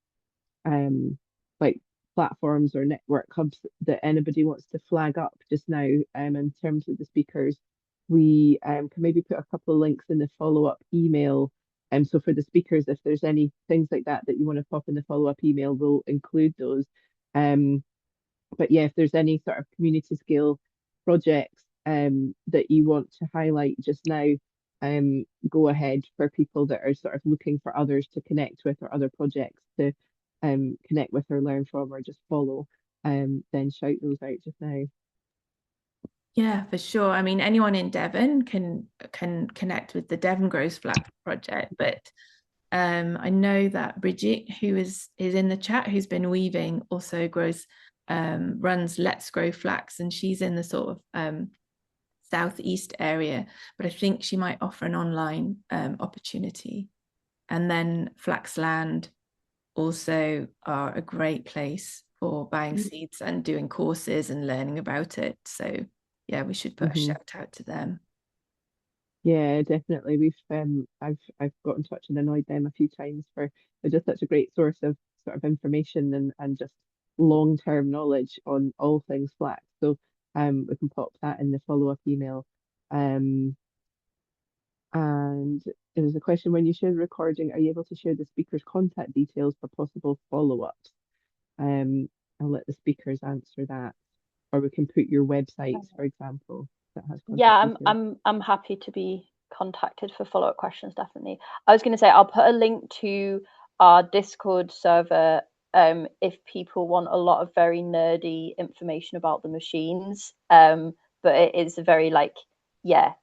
like platforms or network hubs that anybody wants to flag up just now in terms of the speakers. We can maybe put a couple of links in the follow-up email. So for the speakers, if there's any things like that that you want to pop in the follow-up email, we'll include those. But yeah, if there's any sort of community scale projects that you want to highlight just now, go ahead for people that are sort of looking for others to connect with or other projects to connect with or learn from or just follow, then shout those out just now. Yeah, for sure. I mean, anyone in Devon can connect with the Devon Grows Flax project, but I know that Bridget, who is in the chat, who's been weaving, also runs Let's Grow Flax, and she's in the sort of southeast area, but I think she might offer an online opportunity. And then Flaxland also are a great place for buying seeds and doing courses and learning about it. So yeah, we should put a shout out to them. Yeah, definitely. I've got in touch and annoyed them a few times for they're just such a great source of sort of information and just long-term knowledge on all things flax. So we can pop that in the follow-up email. And there's a question, when you share the recording, are you able to share the speaker's contact details for possible follow-ups? I'll let the speakers answer that, or we can put your websites, for example, that has contact details. I'm happy to be contacted for follow-up questions, definitely. I was going to say I'll put a link to our Discord server if people want a lot of very nerdy information about the machines. But it is a very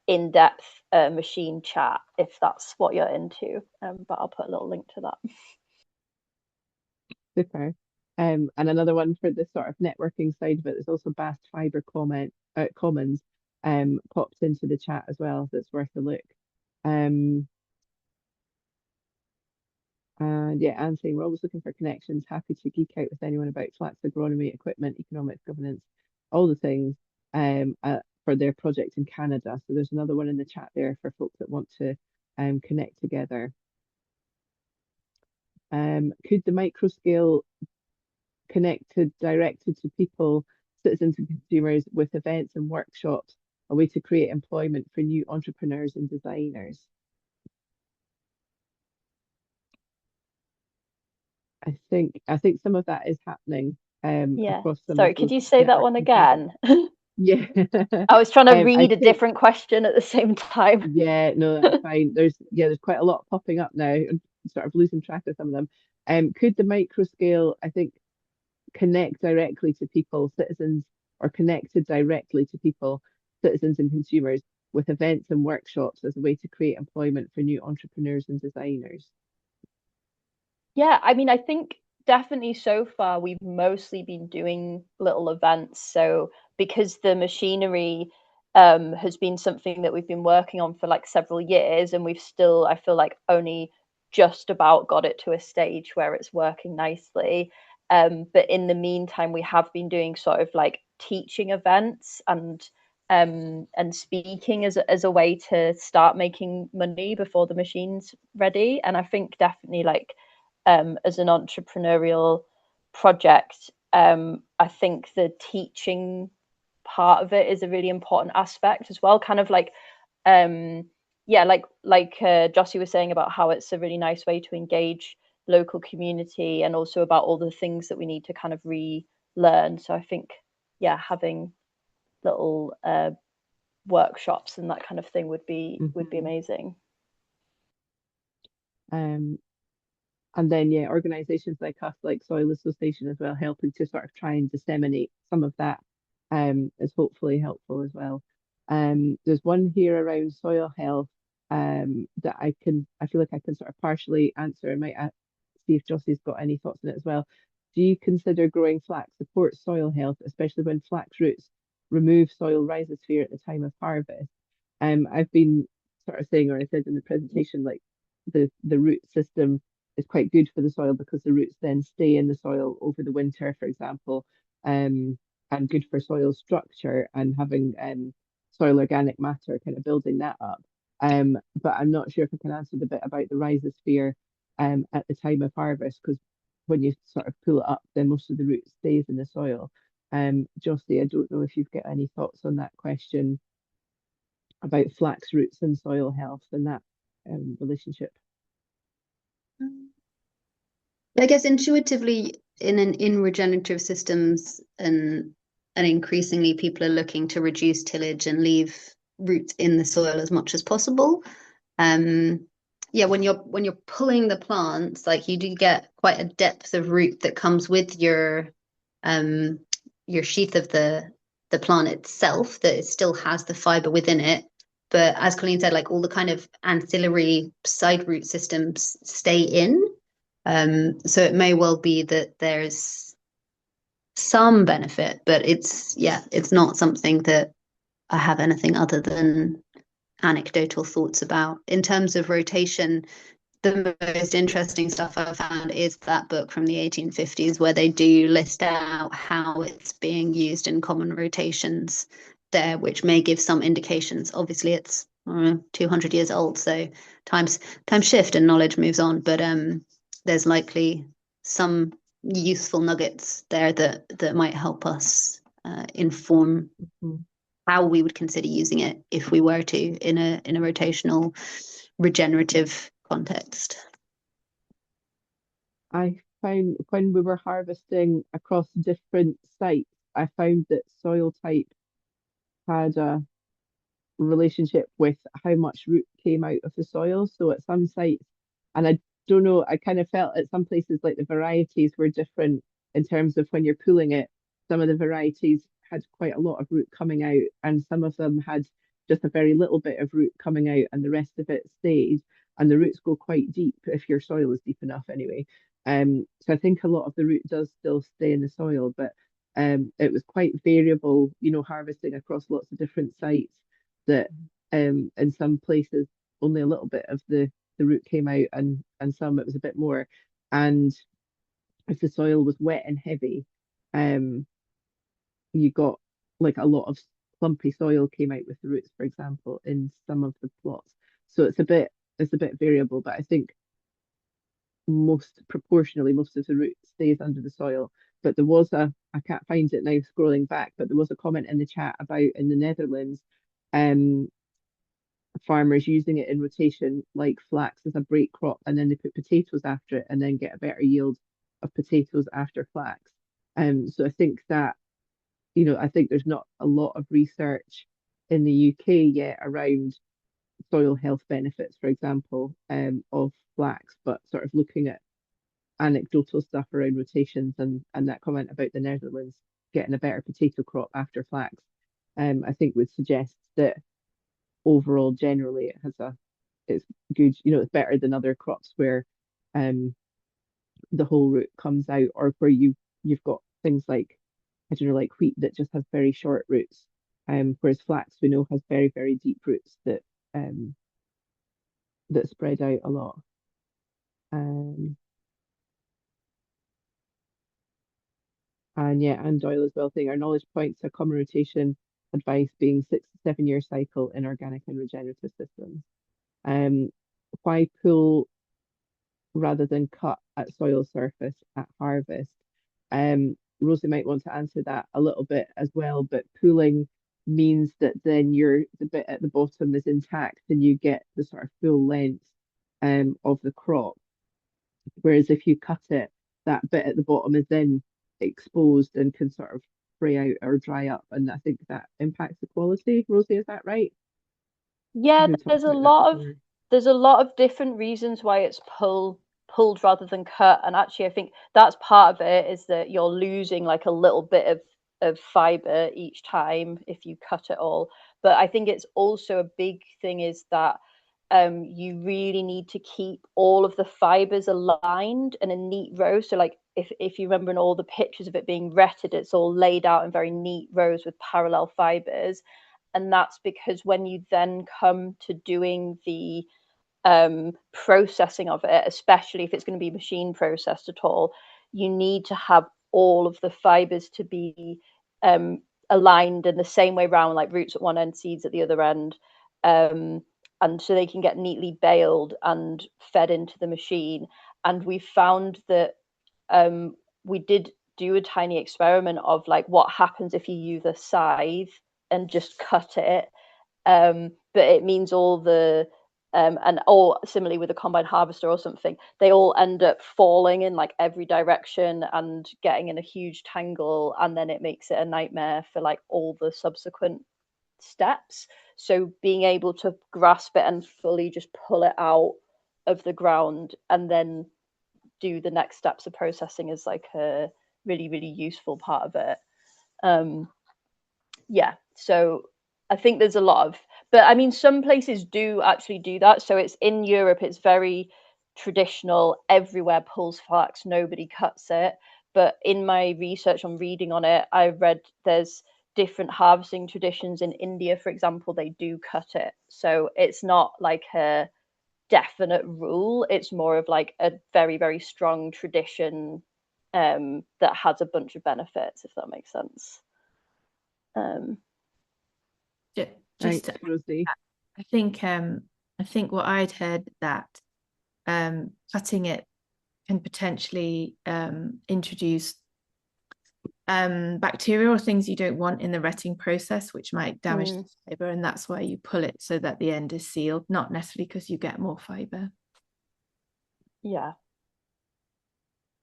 in-depth machine chat if that's what you're into. But I'll put a little link to that. Super. And another one for the sort of networking side of it, there's also Bast Fibre Commons popped into the chat as well. That's worth a look. And yeah, Anne saying we're always looking for connections. Happy to geek out with anyone about flax agronomy, equipment, economics, governance, all the things for their project in Canada. So there's another one in the chat there for folks that want to connect together. Could the micro scale directed to people, citizens and consumers with events and workshops, a way to create employment for new entrepreneurs and designers? I think some of that is happening across some. Sorry, could you say that one again? Yeah. I was trying to read a different question at the same time. Yeah, no, that's fine. There's quite a lot popping up now. I'm sort of losing track of some of them. Could the micro scale, I think, connect directly to people, citizens, or connected directly to people, citizens and consumers, with events and workshops as a way to create employment for new entrepreneurs and designers? Yeah, I mean, I think definitely so far we've mostly been doing little events. So because the machinery has been something that we've been working on for like several years, and we've still, I feel like, only just about got it to a stage where it's working nicely. But in the meantime, we have been doing sort of like teaching events and speaking as a way to start making money before the machine's ready. And I think definitely like as an entrepreneurial project, I think the teaching part of it is a really important aspect as well. Kind of like Jossie was saying about how it's a really nice way to engage local community, and also about all the things that we need to kind of relearn. So I think having little workshops and that kind of thing would be amazing. And then organizations like us, like Soil Association as well, helping to sort of try and disseminate some of that is hopefully helpful as well. There's one here around soil health that I feel like I can sort of partially answer. I might see if Jossie's got any thoughts on it as well. do you consider growing flax supports soil health, especially when flax roots remove soil rhizosphere at the time of harvest? I've been sort of saying, or I said in the presentation, like the root system is quite good for the soil because the roots then stay in the soil over the winter, for example, and good for soil structure and having soil organic matter kind of building that up. But I'm not sure if I can answer the bit about the rhizosphere at the time of harvest, because when you sort of pull it up, then most of the root stays in the soil. Jossie, I don't know if you've got any thoughts on that question about flax roots and soil health and that relationship. I guess intuitively in regenerative systems and increasingly people are looking to reduce tillage and leave roots in the soil as much as possible. Yeah, when you're pulling the plants, like you do get quite a depth of root that comes with your sheath of the plant itself, that it still has the fiber within it. But as Colleen said, like all the kind of ancillary side root systems stay in. So it may well be that there's some benefit, but it's not something that I have anything other than anecdotal thoughts about. In terms of rotation, the most interesting stuff I've found is that book from the 1850s where they do list out how it's being used in common rotations there, which may give some indications. Obviously, it's 200 years old, so times shift and knowledge moves on, but there's likely some useful nuggets there that might help us inform how we would consider using it if we were to in a rotational regenerative context. I found when we were harvesting across different sites, I found that soil type had a relationship with how much root came out of the soil. So at some sites, and I don't know, I kind of felt at some places like the varieties were different in terms of when you're pulling it. Some of the varieties had quite a lot of root coming out, and some of them had just a very little bit of root coming out, and the rest of it stayed. And the roots go quite deep if your soil is deep enough, anyway. So I think a lot of the root does still stay in the soil, but it was quite variable, harvesting across lots of different sites. That in some places only a little bit of the root came out, and some it was a bit more. And if the soil was wet and heavy, you got like a lot of clumpy soil came out with the roots, for example, in some of the plots. So it's a bit variable, but I think most of the root stays under the soil. But there was I can't find it now scrolling back, but there was a comment in the chat about in the Netherlands, farmers using it in rotation like flax as a break crop, and then they put potatoes after it and then get a better yield of potatoes after flax. So I think that, I think there's not a lot of research in the UK yet around soil health benefits, for example, of flax, but sort of looking at anecdotal stuff around rotations and that comment about the Netherlands getting a better potato crop after flax, I think would suggest that overall, generally, it's good. It's better than other crops where the whole root comes out, or where you've got things like, I don't know, like wheat that just has very short roots, whereas flax we know has very, very deep roots that spread out a lot. And yeah, and Doyle as well saying our knowledge points to common rotation advice being 6 to 7 year cycle in organic and regenerative systems. Why pull rather than cut at soil surface at harvest? Rosie might want to answer that a little bit as well, but pulling means that then the bit at the bottom is intact and you get the sort of full length of the crop. Whereas if you cut it, that bit at the bottom is then exposed and can sort of fray out or dry up, and I think that impacts the quality. Rosie, is that right? Yeah, there's a lot of different reasons why it's pulled rather than cut, and actually I think that's part of it, is that you're losing like a little bit of fiber each time if you cut it all. But I think it's also a big thing is that you really need to keep all of the fibers aligned in a neat row. So like if you remember in all the pictures of it being retted, it's all laid out in very neat rows with parallel fibers. And that's because when you then come to doing the processing of it, especially if it's going to be machine processed at all, you need to have all of the fibers to be aligned in the same way round, like roots at one end, seeds at the other end, and so they can get neatly baled and fed into the machine. And we found that we did do a tiny experiment of like what happens if you use a scythe and just cut it, but it means all the or similarly with a combine harvester or something, they all end up falling in like every direction and getting in a huge tangle, and then it makes it a nightmare for like all the subsequent steps. So being able to grasp it and fully just pull it out of the ground and then do the next steps of processing is like a really, really useful part of it. Yeah, so I think there's a lot of, but I mean, some places do actually do that. So it's in Europe, it's very traditional. Everywhere pulls flax, nobody cuts it. But in my research on reading on it, I read there's different harvesting traditions in India, for example, they do cut it. So it's not like a definite rule. It's more of like a very, very strong tradition that has a bunch of benefits, if that makes sense. Just Rosie. I think what I'd heard that cutting it can potentially introduce bacteria or things you don't want in the retting process, which might damage the fiber, and that's why you pull it so that the end is sealed, not necessarily because you get more fiber. Yeah.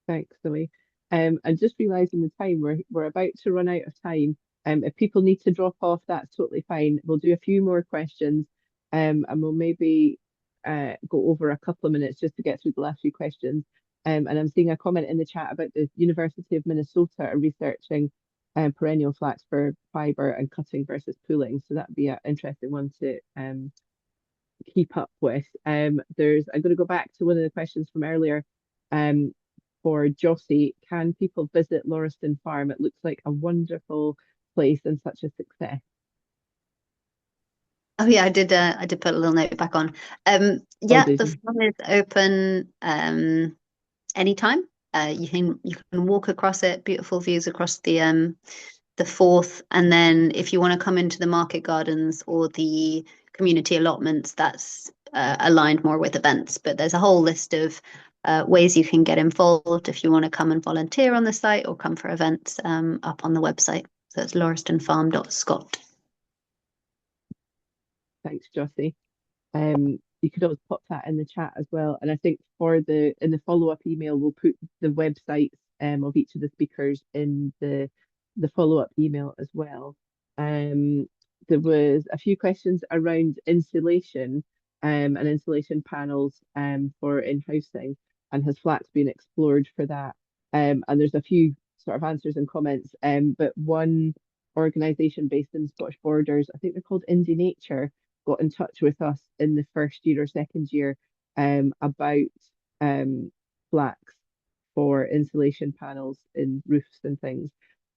Thanks, Zoe. And just realising the time, we're about to run out of time. If people need to drop off, that's totally fine. We'll do a few more questions, and we'll maybe go over a couple of minutes just to get through the last few questions. And I'm seeing a comment in the chat about the University of Minnesota are researching perennial flax for fibre and cutting versus pulling. So that'd be an interesting one to keep up with. I'm going to go back to one of the questions from earlier. For Jossie, can people visit Lauriston Farm? It looks like a wonderful place and such a success. Oh yeah, I did put a little note back on. Yeah, the farm is open anytime. You can walk across it, beautiful views across the Forth, and then if you want to come into the market gardens or the community allotments, that's aligned more with events. But there's a whole list of ways you can get involved if you want to come and volunteer on the site or come for events up on the website. So it's lauristonfarm.scot. Thanks, Jossie. You could always pop that in the chat as well. And I think in the follow-up email, we'll put the websites of each of the speakers in the follow-up email as well. There was a few questions around insulation and insulation panels for in-housing, and has flax been explored for that? And there's a few sort of answers and comments, but one organisation based in Scottish Borders, I think they're called Indie Nature, got in touch with us in the first year or second year about flax for insulation panels in roofs and things.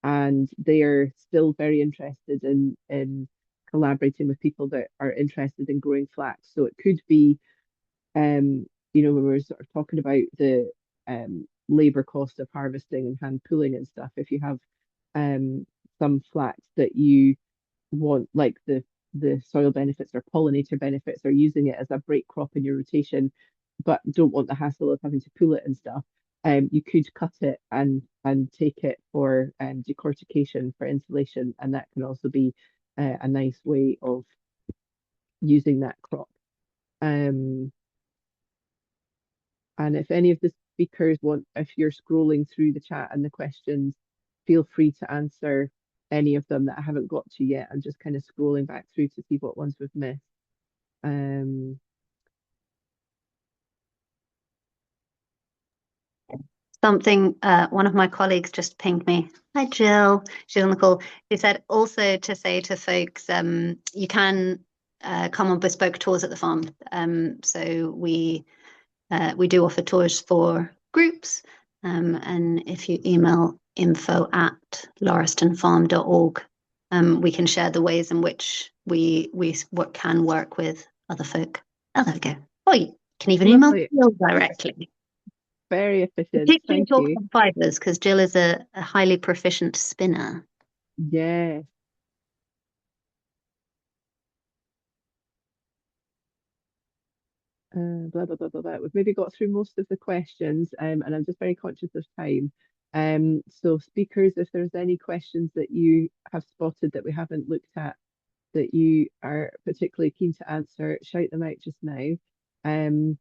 And they are still very interested in collaborating with people that are interested in growing flax. So it could be, when we were sort of talking about the labour cost of harvesting and hand pulling and stuff, if you have some flax that you want, like the soil benefits or pollinator benefits, or using it as a break crop in your rotation, but don't want the hassle of having to pull it and stuff, you could cut it and take it for decortication for insulation, and that can also be a nice way of using that crop. And if any of the speakers want, if you're scrolling through the chat and the questions, feel free to answer any of them that I haven't got to yet. I'm just kind of scrolling back through to see what ones we've missed. Something one of my colleagues just pinged me. Hi Jill, she's on the call. She said also to say to folks, you can come on bespoke tours at the farm. So we do offer tours for groups, and if you email info@lauristonfarm.org, we can share the ways in which we can work with other folk. Oh, there we go. Oh, you can even email Jill directly. Very efficient. Particularly talk about fibres, because Jill is a highly proficient spinner. Yeah. Blah, blah, blah, blah, blah. We've maybe got through most of the questions, and I'm just very conscious of time. So speakers, if there's any questions that you have spotted that we haven't looked at that you are particularly keen to answer, shout them out just now. And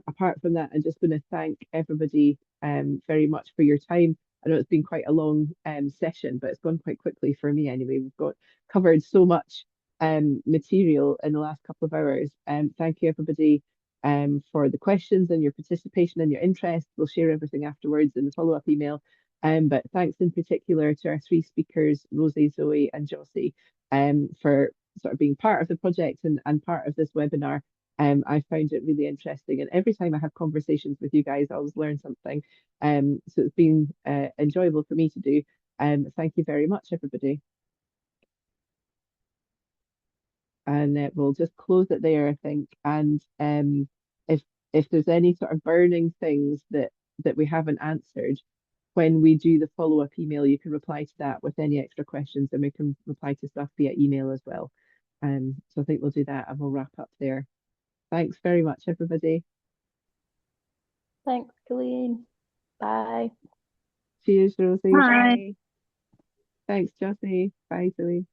apart from that, I'm just going to thank everybody very much for your time. I know it's been quite a long session, but it's gone quite quickly for me anyway. We've covered so much material in the last couple of hours. Thank you everybody for the questions and your participation and your interest. We'll share everything afterwards in the follow-up email. But thanks in particular to our three speakers, Rosie, Zoe and Jossie, for sort of being part of the project and part of this webinar. I found it really interesting, and every time I have conversations with you guys, I always learn something. So it's been enjoyable for me to do. Thank you very much, everybody. And we'll just close it there, I think. And if there's any sort of burning things that we haven't answered, when we do the follow-up email, you can reply to that with any extra questions, and we can reply to stuff via email as well. So I think we'll do that, and we'll wrap up there. Thanks very much, everybody. Thanks, Colleen. Bye. Cheers, Rosie. Bye. Thanks, Jossie. Bye, Zoe.